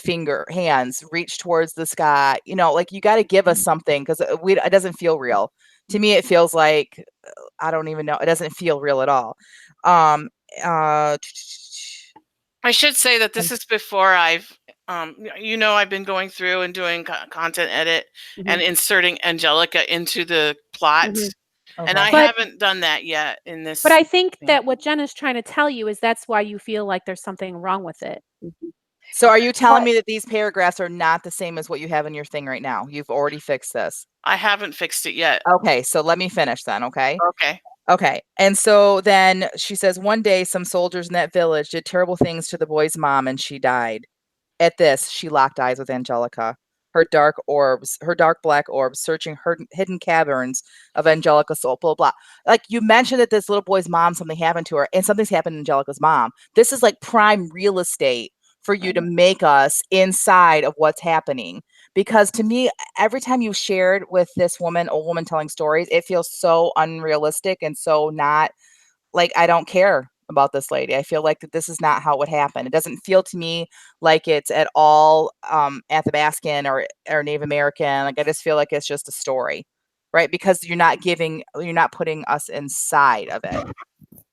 hands reach towards the sky. You got to give us something because it doesn't feel real. To me, it feels like I don't even know. It doesn't feel real at all. Um, uh, I should say that this is before I've been going through and doing content edit and inserting Angelica into the plot. And I haven't done that yet in this. But I think that what Jen is trying to tell you is that's why you feel like there's something wrong with it. So are you telling me that these paragraphs are not the same as what you have in your thing right now? You've already fixed this. I haven't fixed it yet. Okay, so let me finish then, okay? Okay. Okay. And so then she says, one day some soldiers in that village did terrible things to the boy's mom and she died. At this, she locked eyes with Angelica. Her dark black orbs, searching her hidden caverns of Angelica's soul, blah, blah. Like you mentioned that this little boy's mom, something happened to her, and something's happened to Angelica's mom. This is like prime real estate for you to make us inside of what's happening. Because to me, every time you shared with this woman, a woman telling stories, it feels so unrealistic and so not like I don't care about this lady. I feel like that this is not how it would happen. It doesn't feel to me like it's at all Athabascan or Native American. Like I just feel like it's just a story, right? Because you're not putting us inside of it.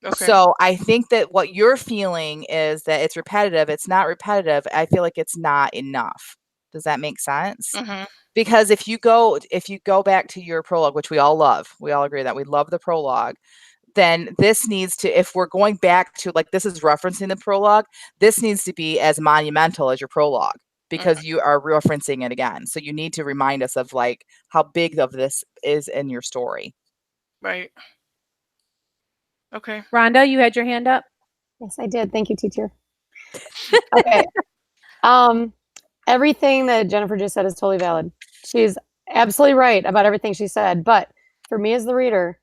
Okay. So I think that what you're feeling is that it's repetitive. It's not repetitive. I feel like it's not enough. Does that make sense? Because if you go back to your prologue, which we all love, we all agree that we love the prologue, then this needs to, if we're going back to this is referencing the prologue, this needs to be as monumental as your prologue because you are referencing it again. So you need to remind us of how big of this is in your story. Right. Okay. Rhonda, you had your hand up? Yes, I did. Thank you, teacher. Okay. Everything that Jennifer just said is totally valid. She's absolutely right about everything she said. But for me as the reader,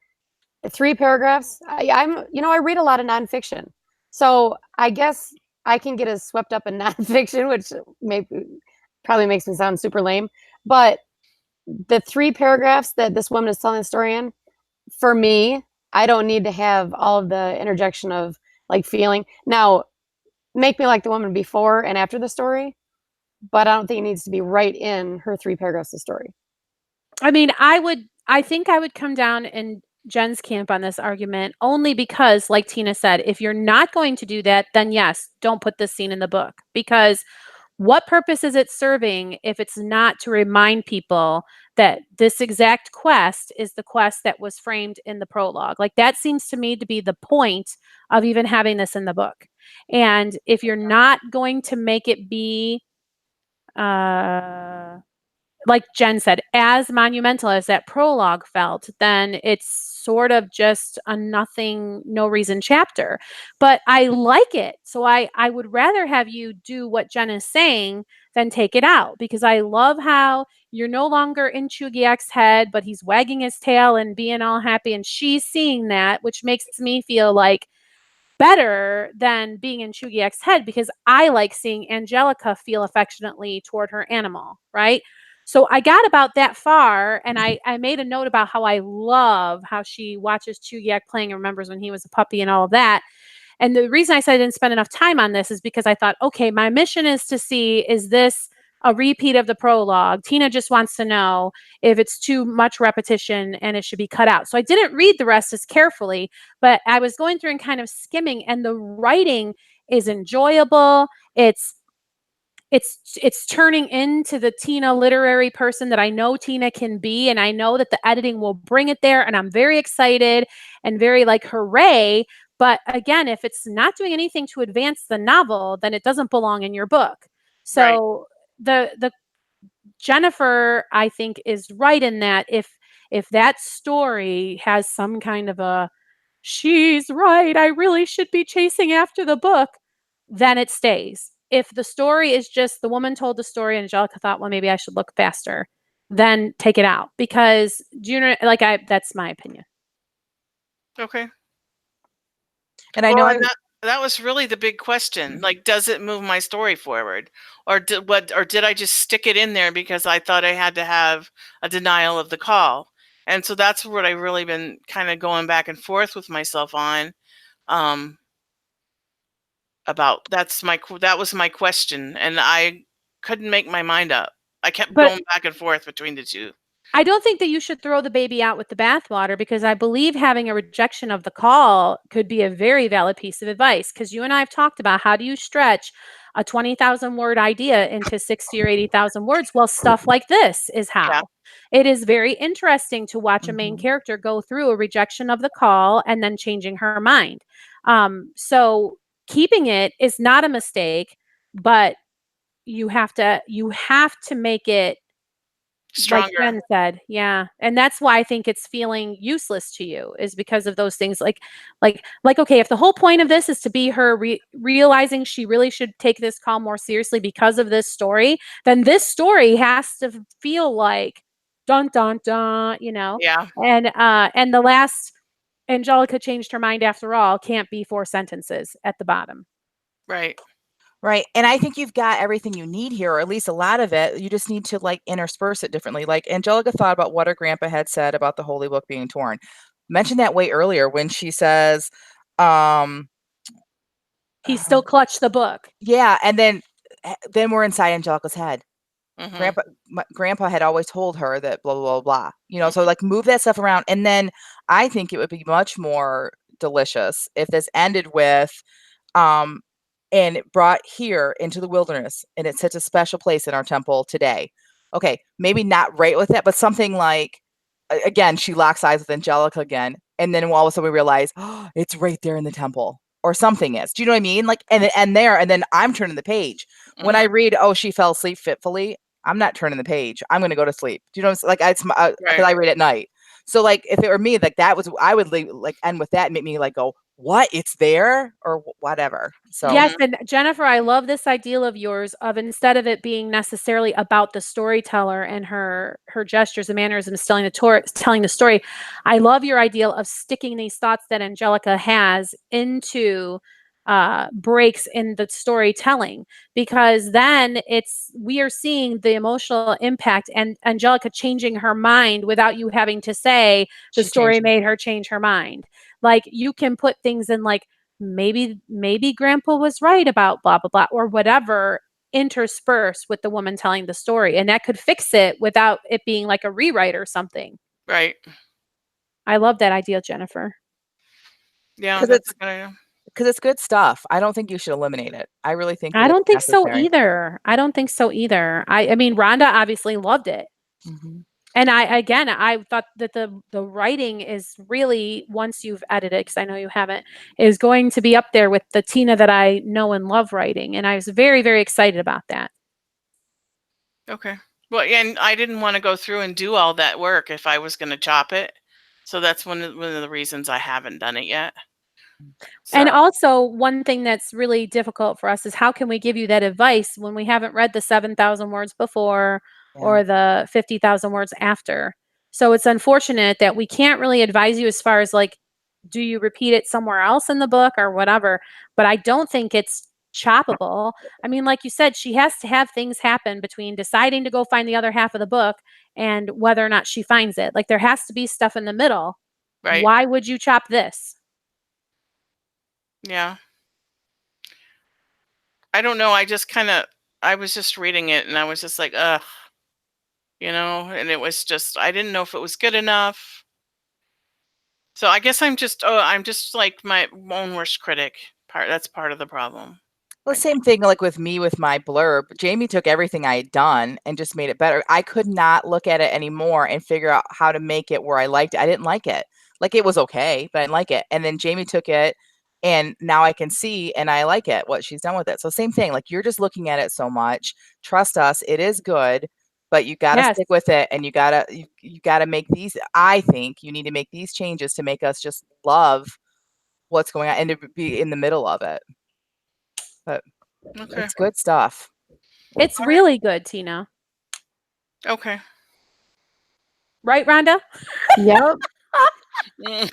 3 paragraphs, I read a lot of nonfiction. So I guess I can get as swept up in nonfiction, which probably makes me sound super lame. But the 3 paragraphs that this woman is telling the story in, for me, I don't need to have all of the interjection of feeling. Now, make me like the woman before and after the story, but I don't think it needs to be right in her 3 paragraphs of story. I mean, I think I would come down in Jen's camp on this argument only because, like Tina said, if you're not going to do that, then yes, don't put this scene in the book. Because what purpose is it serving if it's not to remind people that this exact quest is the quest that was framed in the prologue? Like that seems to me to be the point of even having this in the book. And if you're not going to make it be like Jen said, as monumental as that prologue felt, then it's sort of just a nothing, no reason chapter. But I like it. So I would rather have you do what Jen is saying than take it out, because I love how you're no longer in Chugiak's head, but he's wagging his tail and being all happy. And she's seeing that, which makes me feel like better than being in Chugiak's head, because I like seeing Angelica feel affectionately toward her animal, right? So I got about that far, and I made a note about how I love how she watches Chugiak playing and remembers when he was a puppy and all of that. And the reason I said I didn't spend enough time on this is because I thought, okay, my mission is to see, is this a repeat of the prologue? Tina just wants to know if it's too much repetition and it should be cut out. So I didn't read the rest as carefully, but I was going through and kind of skimming, and the writing is enjoyable. It's turning into the Tina literary person that I know Tina can be, and I know that the editing will bring it there, and I'm very excited and very like hooray. But again, if it's not doing anything to advance the novel, then it doesn't belong in your book. So the Jennifer, I think, is right in that if that story has some kind of a she's right, I really should be chasing after the book, then it stays. If the story is just the woman told the story and Angelica thought, well, maybe I should look faster, then take it out, because do you know, like, that's my opinion. Okay. And I know Well, that was really the big question. Like, does it move my story forward, or did I just stick it in there because I thought I had to have a denial of the call? And so that's what I've really been kind of going back and forth with myself on. About that was my question, and I couldn't make my mind up. I kept But going back and forth between the two. I don't think that you should throw the baby out with the bathwater, because I believe having a rejection of the call could be a very valid piece of advice. Because you and I have talked about, how do you stretch a 20,000 word idea into 60 or 80,000 words? Well, stuff like this is how. Yeah. It is very interesting to watch a main Mhm. character go through a rejection of the call and then changing her mind. So keeping it is not a mistake, but you have to make it like Stronger. Jen said, yeah. And that's why I think it's feeling useless to you, is because of those things. Okay, if the whole point of this is to be her realizing she really should take this call more seriously because of this story, then this story has to feel like dun dun dun, Yeah. and the last Angelica changed her mind after all can't be 4 sentences at the bottom. Right. Right. And I think you've got everything you need here, or at least a lot of it. You just need to like intersperse it differently. Like Angelica thought about what her grandpa had said about the holy book being torn. Mentioned that way earlier when she says, He still clutched the book. yeah, and then we're inside Angelica's head. Mhm. Grandpa had always told her that blah blah blah blah. So like move that stuff around, and then I think it would be much more delicious if this ended with um and it brought here into the wilderness, and it sits a special place in our temple today. Okay, maybe not right with that, but something like again, she locks eyes with Angelica again, and then all of a sudden we realize, oh, it's right there in the temple, or something is. Do you know what I mean? Like, and then I'm turning the page. When I Mhm. read, oh, she fell asleep fitfully, I'm not turning the page. I'm going to go to sleep. Do you know? Like, it's because Right. I read at night. So, like, if it were me, like I would like end with that and make me like go, what? It's there, or whatever. So, Yes, and Jennifer, I love this ideal of yours of, instead of it being necessarily about the storyteller and her gestures and mannerisms telling the story, I love your ideal of sticking these thoughts that Angelica has into breaks in the storytelling, because then we are seeing the emotional impact and Angelica changing her mind without you having to say the she story changed. made her change her mind. Like, you can put things in, like, maybe grandpa was right about blah blah blah or whatever, interspersed with the woman telling the story, and that could fix it without it being like a rewrite or something. Right. I love that idea, Jennifer. Yeah, Because that's it's a good idea. because it's good stuff. I don't think you should eliminate it. I really think I that it's don't think so necessary. either. I mean, Rhonda obviously loved it. Mhm. And I thought that the writing is really, once you've edited, because I know you haven't, is going to be up there with the Tina that I know and love writing. And I was very, very excited about that. Okay. Well, and I didn't want to go through and do all that work if I was going to chop it. So that's one of the reasons I haven't done it yet. And So, also, one thing that's really difficult for us is how can we give you that advice when we haven't read the 7,000 words before Yeah. or the 50,000 words after? So it's unfortunate that we can't really advise you as far as like, do you repeat it somewhere else in the book or whatever? But I don't think it's choppable. I mean, like you said, she has to have things happen between deciding to go find the other half of the book and whether or not she finds it. Like there has to be stuff in the middle. right. Why would you chop this? Yeah. I don't know. I was just reading it and I was just like, ugh, and it was just, I didn't know if it was good enough. So I guess I'm just like my own worst critic. That's part of the problem. Well, same thing like with me with my blurb. Jamie took everything I had done and just made it better. I could not look at it anymore and figure out how to make it where I liked it. I didn't like it. Like it was okay, but I didn't like it. And then Jamie took it and now I can see and I like it, what she's done with it. So same thing, like you're just looking at it so much. Trust us, it is good, but you got to Yes. stick with it and you got to make these, I think you need to make these changes to make us just love what's going on and to be in the middle of it. But Okay. it's good stuff. It's All right. really good, Tina. Okay. Right, Rhonda? Yep. Mm.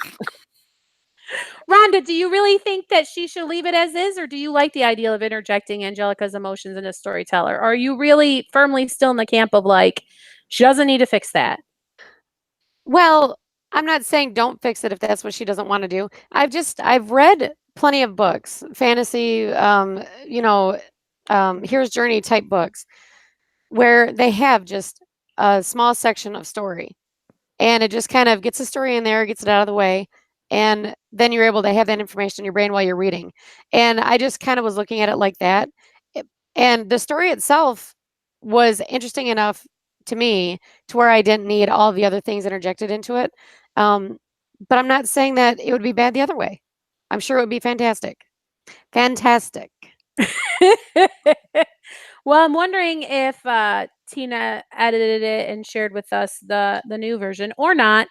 Rhonda, do you really think that she should leave it as is, or do you like the idea of interjecting Angelica's emotions in a storyteller? Or are you really firmly still in the camp of like, she doesn't need to fix that? Well, I'm not saying don't fix it if that's what she doesn't want to do. I've read plenty of books, fantasy, here's Journey type books where they have just a small section of story and it just kind of gets the story in there, gets it out of the way, and then you're able to have that information in your brain while you're reading. And I just kind of was looking at it like that. It- And the story itself was interesting enough to me to where I didn't need all the other things interjected into it. Um, but I'm not saying that it would be bad the other way. I'm sure it would be fantastic. Fantastic. Well, I'm wondering if Tina edited it and shared with us the new version or not.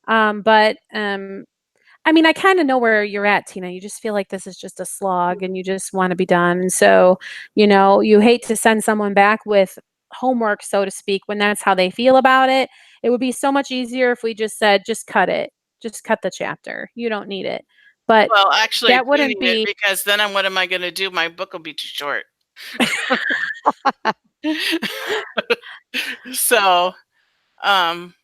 But I mean, I kind of know where you're at, Tina. You just feel like this is just a slog and you just want to be done. And so, you hate to send someone back with homework, so to speak, when that's how they feel about it. It would be so much easier if we just said, just cut it, just cut the chapter. You don't need it. But Well, actually, I that do wouldn't need it be, because then what am I going to do? My book will be too short. So, um,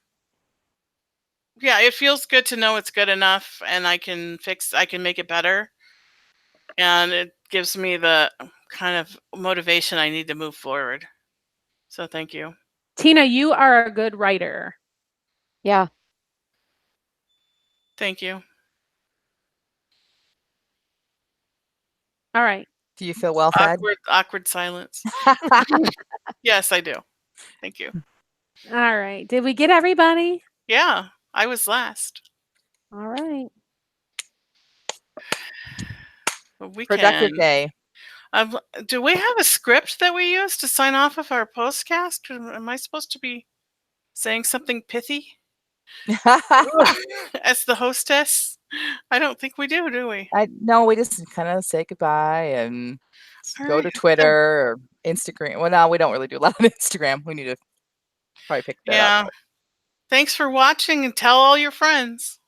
yeah, it feels good to know it's good enough and I can make it better. And it gives me the kind of motivation I need to move forward. So thank you. Tina, you are a good writer. Yeah. Thank you. All right. Do you feel well fed? Awkward silence. Yes, I do. Thank you. All right. Did we get everybody? Yeah, I was last. All right. But we Productive can. day. Do we have a script that we use to sign off of our postcast? Am I supposed to be saying something pithy as the hostess? I don't think we do we? No, we just kind of say goodbye and All go right. to Twitter or Instagram. Well, no, we don't really do a lot on Instagram. We need to probably pick that Yeah. up. Thanks for watching and tell all your friends.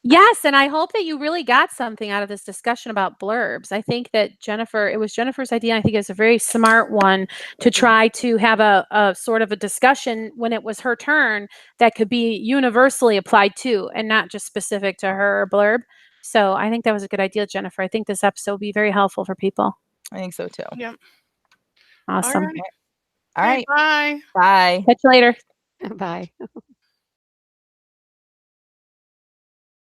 Yes, and I hope that you really got something out of this discussion about blurbs. I think that it was Jennifer's idea. I think it's a very smart one to try to have a sort of a discussion when it was her turn that could be universally applied to and not just specific to her blurb. So I think that was a good idea, Jennifer. I think this episode will be very helpful for people. I think so too. Yep. Awesome. All right. All right. Bye. Bye. Catch you later. Bye.